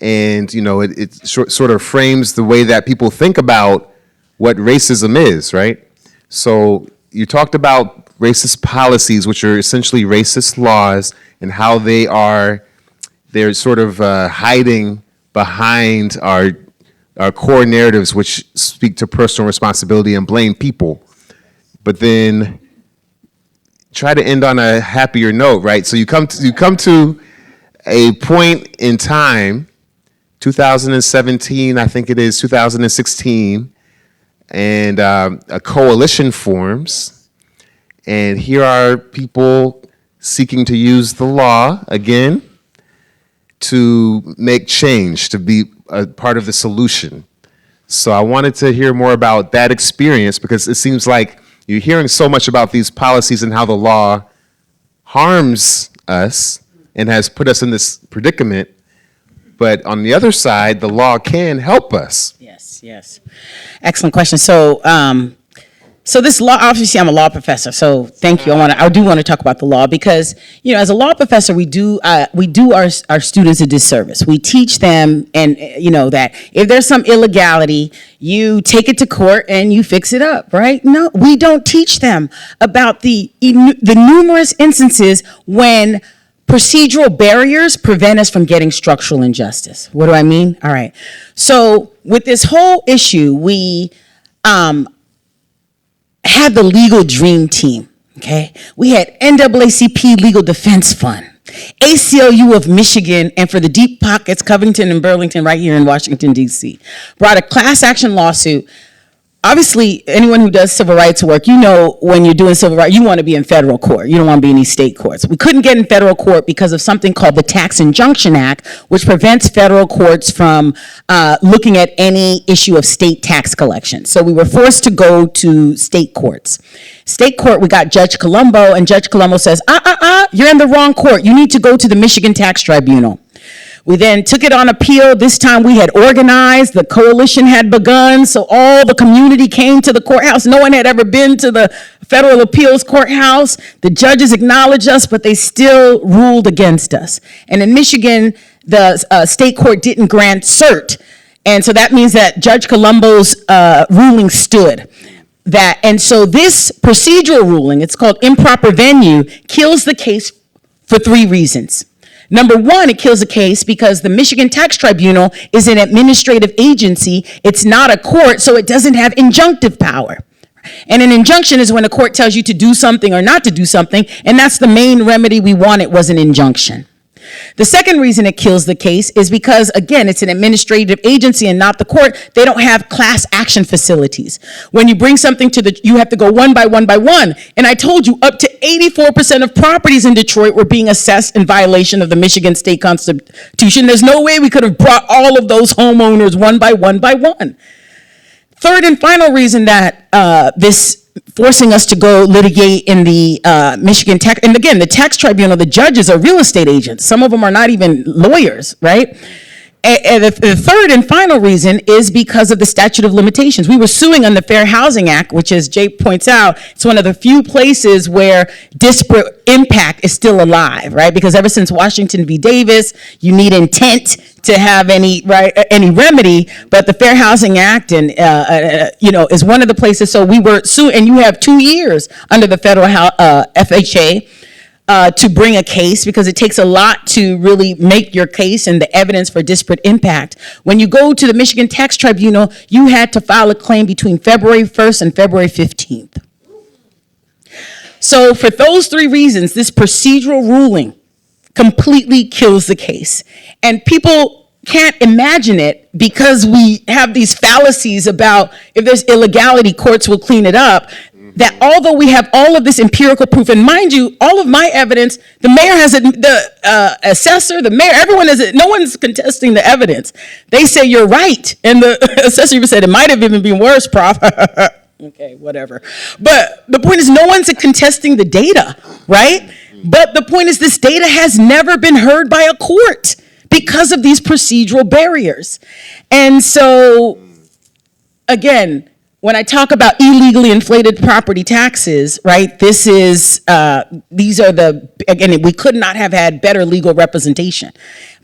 and it sort of frames the way that people think about what racism is, right? So you talked about racist policies, which are essentially racist laws, and how they're sort of hiding behind our core narratives, which speak to personal responsibility and blame people. But then try to end on a happier note, right? So you come to a point in time, 2017, I think it is 2016, and a coalition forms, and here are people seeking to use the law again to make change, to be a part of the solution. So I wanted to hear more about that experience, because it seems like you're hearing so much about these policies and how the law harms us and has put us in this predicament. But on the other side, the law can help us. Yes. Excellent question. So, this law, obviously I'm a law professor, so thank you. I do want to talk about the law because, as a law professor, we do our students a disservice. We teach them, and that if there's some illegality, you take it to court and you fix it up, right? No, we don't teach them about the numerous instances when procedural barriers prevent us from getting structural injustice. What do I mean? All right. So with this whole issue, we had the legal dream team, okay? We had NAACP Legal Defense Fund, ACLU of Michigan, and for the deep pockets, Covington and Burlington right here in Washington, D.C., brought a class action lawsuit. Obviously, anyone who does civil rights work, when you're doing civil rights, you want to be in federal court. You don't want to be in these state courts. We couldn't get in federal court because of something called the Tax Injunction Act, which prevents federal courts from looking at any issue of state tax collection. So we were forced to go to state courts. State court, we got Judge Colombo, and Judge Colombo says, you're in the wrong court. You need to go to the Michigan Tax Tribunal. We then took it on appeal. This time we had organized, the coalition had begun, so all the community came to the courthouse. No one had ever been to the federal appeals courthouse. The judges acknowledged us, but they still ruled against us. And in Michigan, the state court didn't grant cert. And so that means that Judge Colombo's ruling stood. And so this procedural ruling, it's called improper venue, kills the case for 3 reasons. Number one, it kills a case because the Michigan Tax Tribunal is an administrative agency. It's not a court, so it doesn't have injunctive power. And an injunction is when a court tells you to do something or not to do something, and that's the main remedy we wanted, was an injunction. The second reason it kills the case is because, again, it's an administrative agency and not the court. They don't have class action facilities. When you bring something you have to go one by one by one. And I told you up to 84% of properties in Detroit were being assessed in violation of the Michigan State Constitution. There's no way we could have brought all of those homeowners one by one by one. Third and final reason that this forcing us to go litigate in the Michigan tax, and again, the tax tribunal, the judges are real estate agents. Some of them are not even lawyers, right? And the third and final reason is because of the statute of limitations. We were suing on the Fair Housing Act, which, as Jay points out, it's one of the few places where disparate impact is still alive, right? Because ever since Washington v. Davis, you need intent to have any remedy, but the Fair Housing Act is one of the places. So we were suing, and you have 2 years under the federal FHA to bring a case, because it takes a lot to really make your case and the evidence for disparate impact. When you go to the Michigan Tax Tribunal, you had to file a claim between February 1st and February 15th. So for those 3 reasons, this procedural ruling completely kills the case. And people can't imagine it because we have these fallacies about if there's illegality, courts will clean it up. that although we have all of this empirical proof, and mind you, all of my evidence, the mayor has it, the assessor, the mayor, everyone has it, no one's contesting the evidence. They say you're right, and the assessor even said it might have even been worse, Prof. Okay, whatever. But the point is, no one's contesting the data, right? But the point is, this data has never been heard by a court because of these procedural barriers. And so, again, when I talk about illegally inflated property taxes, right, this is, these are the, again, we could not have had better legal representation,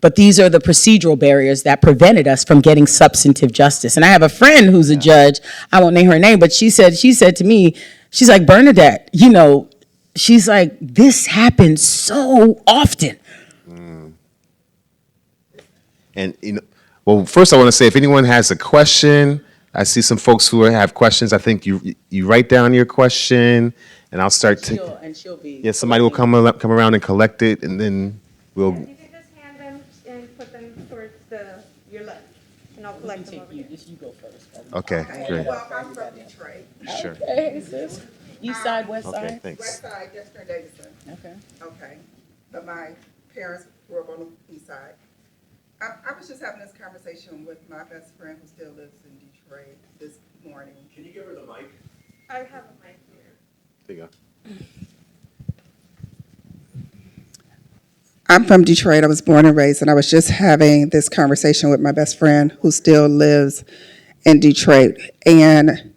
but these are the procedural barriers that prevented us from getting substantive justice. And I have a friend who's a judge, I won't name her name, but she said to me, she's like, Bernadette, you know, she's like, this happens so often. And, you know, well, first I want to say, if anyone has a question, I see some folks who have questions. I think you write down your question, and I'll start to. And she'll be. Yeah, somebody will come around and collect it, and then we'll. You can just hand them and put them towards your left, and I'll collect them over here. You go first. Okay, great. Well, I'm from Detroit. Sure. Hey, sis. East side, west Okay, side? thanks. West side, Jessica Davidson. Okay. Okay. But my parents grew up on the east side. I was just having this conversation with my best friend who still lives in Detroit this morning. Can you give her the mic? I have a mic here. There you go. I'm from Detroit. I was born and raised, and I was just having this conversation with my best friend who still lives in Detroit. And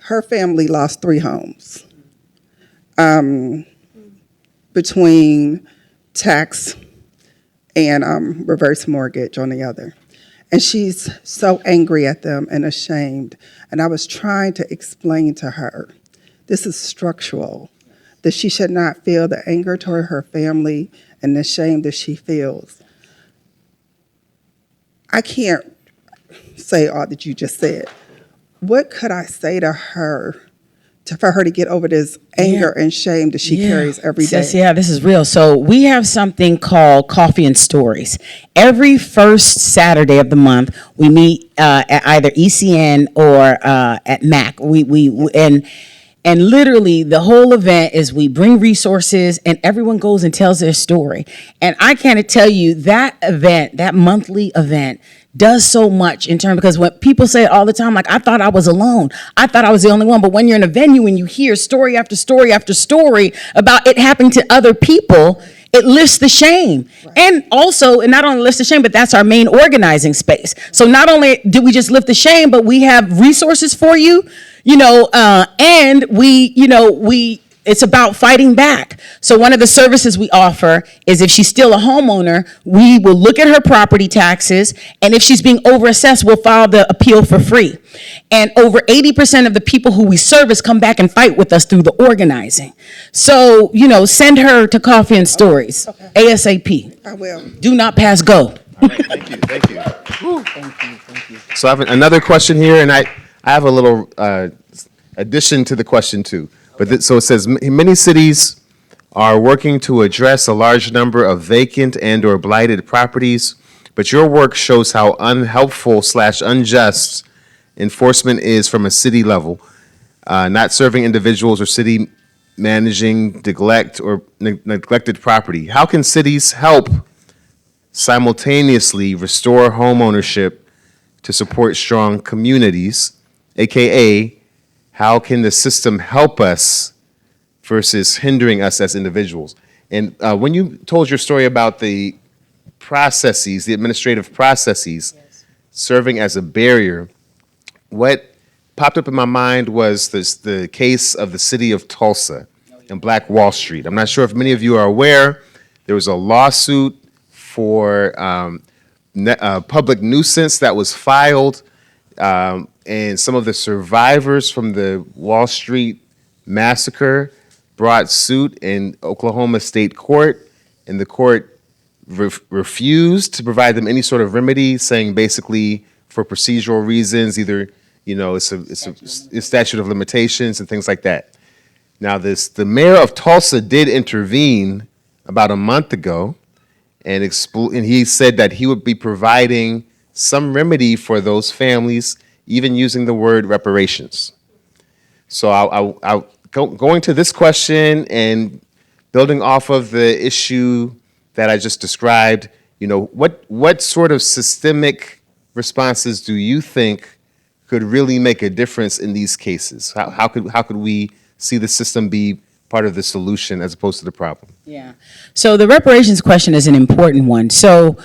her family lost 3 homes between tax and reverse mortgage on the other. And she's so angry at them and ashamed. And I was trying to explain to her, this is structural, that she should not feel the anger toward her family and the shame that she feels. I can't say all that you just said. What could I say to her for her to get over this anger and shame that she carries every day? Yeah, this is real. So we have something called Coffee and Stories. Every first Saturday of the month, we meet at either ECN or at MAC. And literally the whole event is we bring resources and everyone goes and tells their story. And I can't tell you that event, that monthly event, does so much in terms, because when people say it all the time, like, I thought I was alone. I thought I was the only one. But when you're in a venue and you hear story after story after story about it happening to other people, it lifts the shame. Right. And also, it not only lifts the shame, but that's our main organizing space. So not only do we just lift the shame, but we have resources for you, and it's about fighting back. So one of the services we offer is, if she's still a homeowner, we will look at her property taxes, and if she's being overassessed, we'll file the appeal for free. And over 80% of the people who we service come back and fight with us through the organizing. So, send her to Coffee and Stories, ASAP. I will. Do not pass go. All right, thank you. Thank you. So I have another question here, and I have a little addition to the question too. So it says, many cities are working to address a large number of vacant and or blighted properties, but your work shows how unhelpful / unjust enforcement is from a city level, not serving individuals or city managing neglect or neglected property. How can cities help simultaneously restore home ownership to support strong communities, AKA, how can the system help us versus hindering us as individuals? And when you told your story about the processes, the administrative processes, serving as a barrier, what popped up in my mind was the case of the city of Tulsa and Black Wall Street. I'm not sure if many of you are aware, there was a lawsuit for public nuisance that was filed, and some of the survivors from the Wall Street massacre brought suit in Oklahoma State Court, and the court refused to provide them any sort of remedy, saying basically for procedural reasons, either it's a statute of limitations and things like that. Now the mayor of Tulsa did intervene about a month ago, and he said that he would be providing some remedy for those families, even using the word reparations. So going to this question and building off of the issue that I just described, what sort of systemic responses do you think could really make a difference in these cases? How could we see the system be part of the solution as opposed to the problem? Yeah. So the reparations question is an important one. So,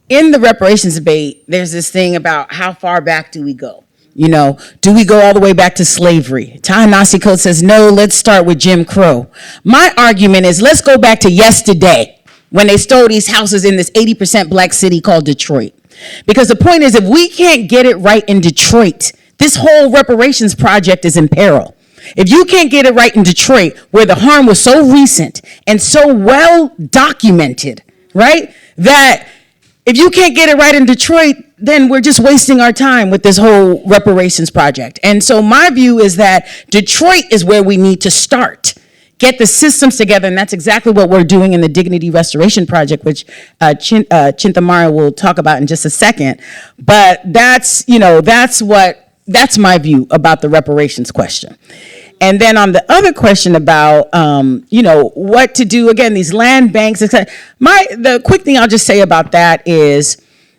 in the reparations debate, there's this thing about how far back do we go? Do we go all the way back to slavery? Ta-Nehisi Coates says, no, let's start with Jim Crow. My argument is, let's go back to yesterday when they stole these houses in this 80% black city called Detroit. Because the point is, if we can't get it right in Detroit, this whole reparations project is in peril. If you can't get it right in Detroit, where the harm was so recent and so well documented, right, that if you can't get it right in Detroit, then we're just wasting our time with this whole reparations project. And so my view is that Detroit is where we need to start. Get the systems together, and that's exactly what we're doing in the Dignity Restoration Project, which Chintamara will talk about in just a second. But that's my view about the reparations question. And then on the other question about, what to do, again, these land banks, etc. The quick thing I'll just say about that is,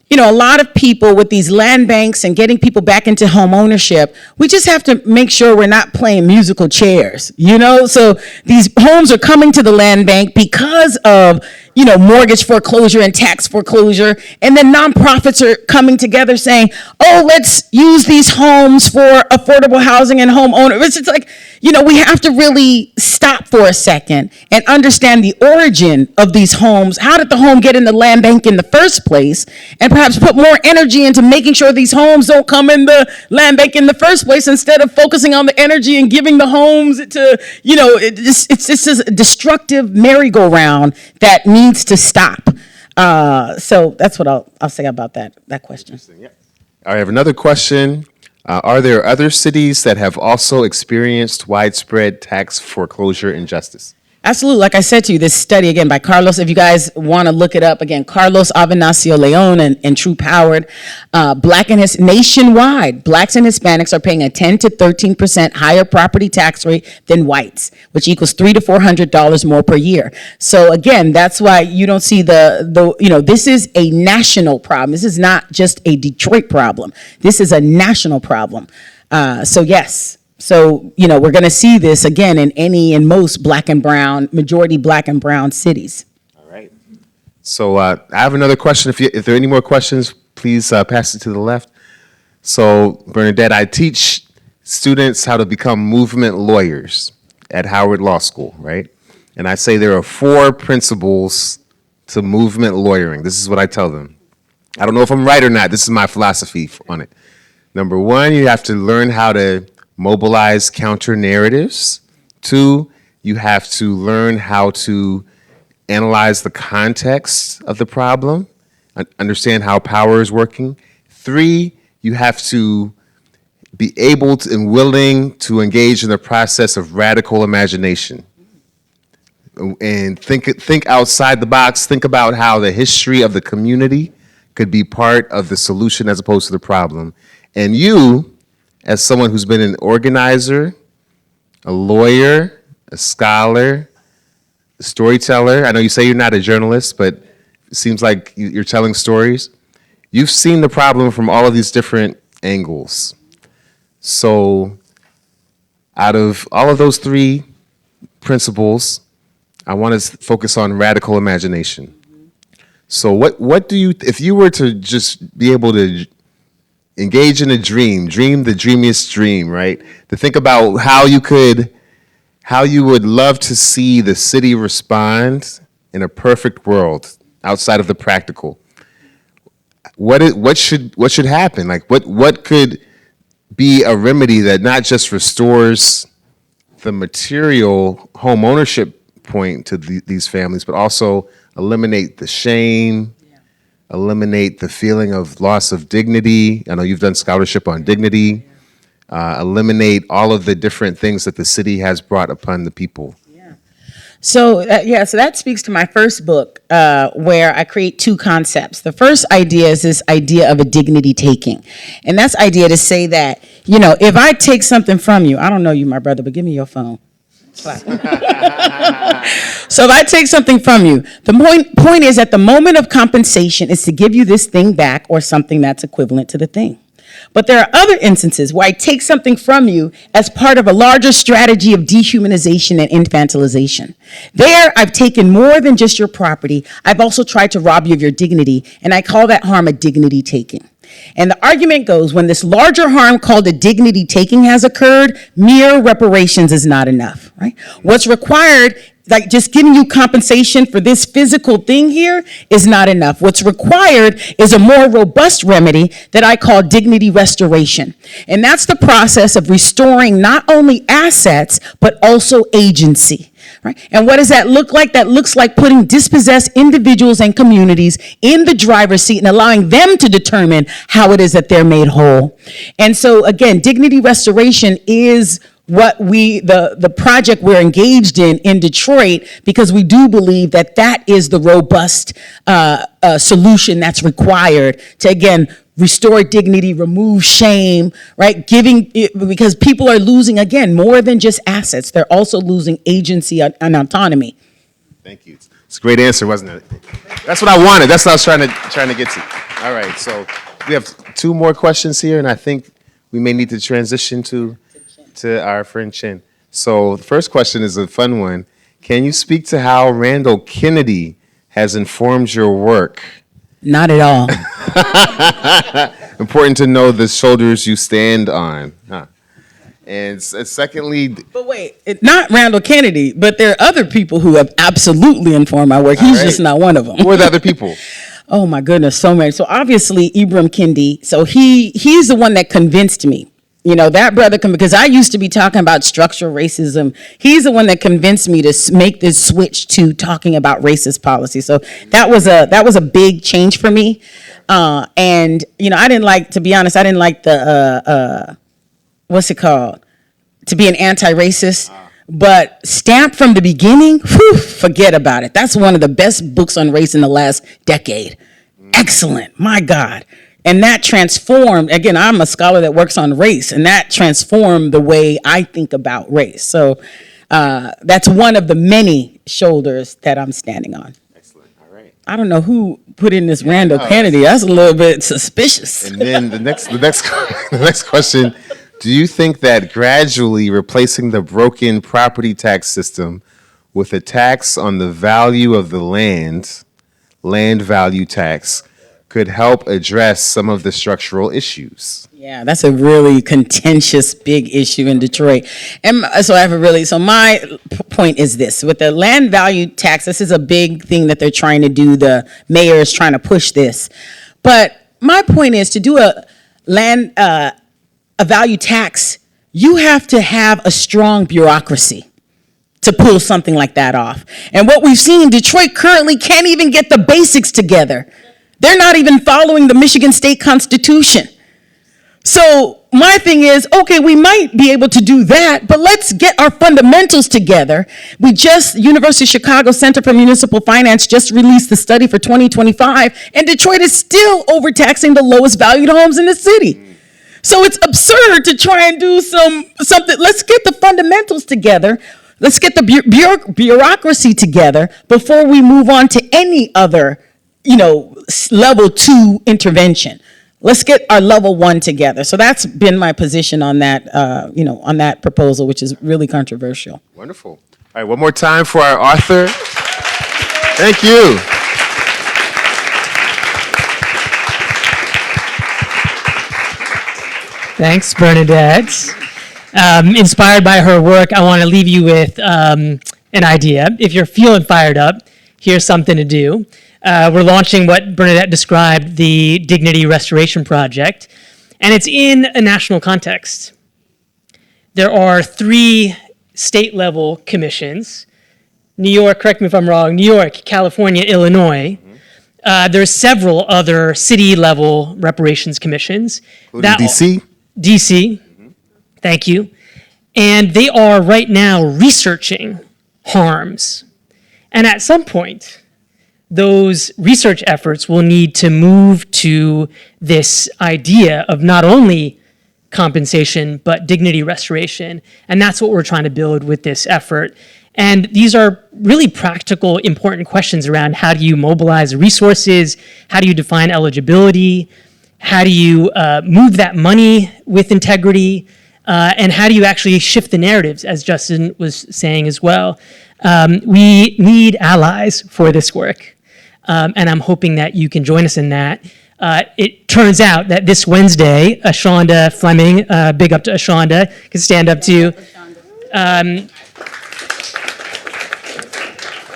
a lot of people with these land banks and getting people back into home ownership, we just have to make sure we're not playing musical chairs, So these homes are coming to the land bank because of, mortgage foreclosure and tax foreclosure. And then nonprofits are coming together saying, oh, let's use these homes for affordable housing and home owners. It's like, we have to really stop for a second and understand the origin of these homes. How did the home get in the land bank in the first place? And perhaps put more energy into making sure these homes don't come in the land bank in the first place, instead of focusing on the energy and giving the homes to, it's just a destructive merry-go-round that needs to stop. So that's what I'll say about that question. Yeah. I have another question. Are there other cities that have also experienced widespread tax foreclosure injustice? Absolutely. Like I said to you, this study, again, by Carlos, if you guys want to look it up, again, Carlos Avendaño León and True Powered, nationwide, blacks and Hispanics are paying a 10 to 13% higher property tax rate than whites, which equals $300 to $400 more per year. So again, that's why you don't see this is a national problem. This is not just a Detroit problem. This is a national problem. So yes. So, we're going to see this again in most black and brown, majority black and brown cities. All right. So I have another question. If there are any more questions, please pass it to the left. So, Bernadette, I teach students how to become movement lawyers at Howard Law School, right? And I say there are 4 principles to movement lawyering. This is what I tell them. I don't know if I'm right or not. This is my philosophy on it. Number 1, you have to learn how to mobilize counter narratives. 2, you have to learn how to analyze the context of the problem, understand how power is working. 3, you have to be able to and willing to engage in the process of radical imagination. And think outside the box. Think about how the history of the community could be part of the solution as opposed to the problem. And you, as someone who's been an organizer, a lawyer, a scholar, a storyteller. I know you say you're not a journalist, but it seems like you're telling stories. You've seen the problem from all of these different angles. So out of all of those 3 principles, I want to focus on radical imagination. So what do you, if you were to just be able to engage in a dream the dreamiest dream, right? To think about how you would love to see the city respond in a perfect world outside of the practical. What should happen? Like what could be a remedy that not just restores the material home ownership point to these families, but also eliminate the shame, eliminate the feeling of loss of dignity. I know you've done scholarship on dignity. Eliminate all of the different things that the city has brought upon the people. So that speaks to my first book, where I create 2 concepts. The first idea is this idea of a dignity taking. And that's idea to say that You know, if I take something from you, I don't know you, my brother, but give me your phone. So if I take something from you, the point is that the moment of compensation is to give you this thing back or something that's equivalent to the thing. But there are other instances where I take something from you as part of a larger strategy of dehumanization and infantilization. There, I've taken more than just your property. I've also tried to rob you of your dignity, and I call that harm a dignity taking. And the argument goes, when this larger harm called a dignity taking has occurred, mere reparations is not enough, right? What's required, like just giving you compensation for this physical thing here, is not enough. What's required is a more robust remedy that I call dignity restoration. And that's the process of restoring not only assets, but also agency. Right? And what does that look like? That looks like putting dispossessed individuals and communities in the driver's seat and allowing them to determine how it is that they're made whole. And so again, dignity restoration is what the project we're engaged in Detroit, because we do believe that that is the robust solution that's required to, again, restore dignity, remove shame, right? Because people are losing, again, more than just assets. They're also losing agency and autonomy. Thank you. It's a great answer, wasn't it? That's what I wanted. That's what I was trying to get to. All right, so we have 2 more questions here, and I think we may need to transition to our friend Chin. So the first question is a fun one. Can you speak to how Randall Kennedy has informed your work? Not at all. Important to know the shoulders you stand on. Huh. And secondly, But wait, not Randall Kennedy, but there are other people who have absolutely informed my work. He's just not one of them. who are the other people? Oh my goodness, so many. So obviously Ibram Kendi. So he's the one that convinced me. You know, that brother, because I used to be talking about structural racism. He's the one that convinced me to make this switch to talking about racist policy. So that was a big change for me. And, you know, to be honest, I didn't like the, what's it called? To be an anti-racist. But Stamp from the beginning, forget about it. That's one of the best books on race in the last decade. Excellent, my God. And that transformed, again, I'm a scholar that works on race, and that transformed the way I think about race. So that's one of the many shoulders that I'm standing on. Excellent. All right. I don't know who put in this Randall Kennedy. That's a little bit suspicious. And then the next question, do you think that gradually replacing the broken property tax system with a tax on the value of the land value tax, could help address some of the structural issues? Yeah, that's a really contentious, big issue in Detroit. And so my point is this: with the land value tax, this is a big thing that they're trying to do. The mayor is trying to push this. But my point is, to do a value tax, you have to have a strong bureaucracy to pull something like that off. And what we've seen, Detroit currently can't even get the basics together. They're not even following the Michigan State Constitution. So my thing is, okay, we might be able to do that, but let's get our fundamentals together. University of Chicago Center for Municipal Finance just released the study for 2025, and Detroit is still overtaxing the lowest valued homes in the city. So it's absurd to try and do something. Let's get the fundamentals together. Let's get the bureaucracy together before we move on to any other, level 2 intervention. Let's get our level 1 together. So that's been my position on that, on that proposal, which is really controversial. Wonderful. All right, one more time for our author. Thank you. Thanks, Bernadette. Inspired by her work, I want to leave you with an idea. If you're feeling fired up, here's something to do. We're launching what Bernadette described, the Dignity Restoration Project, and it's in a national context. There are 3 state-level commissions. New York, correct me if I'm wrong, New York, California, Illinois. There's several other city-level reparations commissions. DC? DC, thank you. And they are right now researching harms. And at some point, those research efforts will need to move to this idea of not only compensation, but dignity restoration. And that's what we're trying to build with this effort. And these are really practical, important questions around how do you mobilize resources, how do you define eligibility, how do you move that money with integrity, and how do you actually shift the narratives, as Justin was saying as well. We need allies for this work, and I'm hoping that you can join us in that. It turns out that this Wednesday, Ashonda Fleming, big up to Ashonda, can stand up too.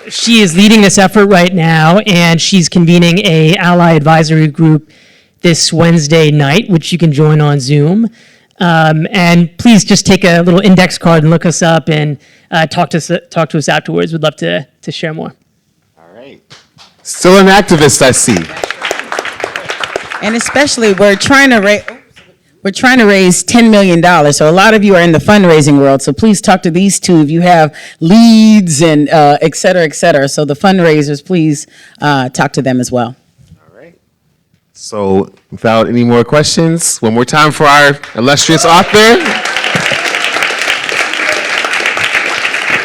She is leading this effort right now, and she's convening a ally advisory group this Wednesday night, which you can join on Zoom. And please just take a little index card and look us up and talk to us afterwards. We'd love to share more. All right. Still an activist, I see. And especially, we're trying to raise $10 million. So a lot of you are in the fundraising world. So please talk to these two if you have leads and et cetera, et cetera. So the fundraisers, please talk to them as well. All right. So without any more questions, one more time for our illustrious author.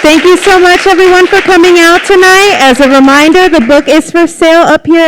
Thank you so much, everyone, for coming out tonight. As a reminder, the book is for sale up here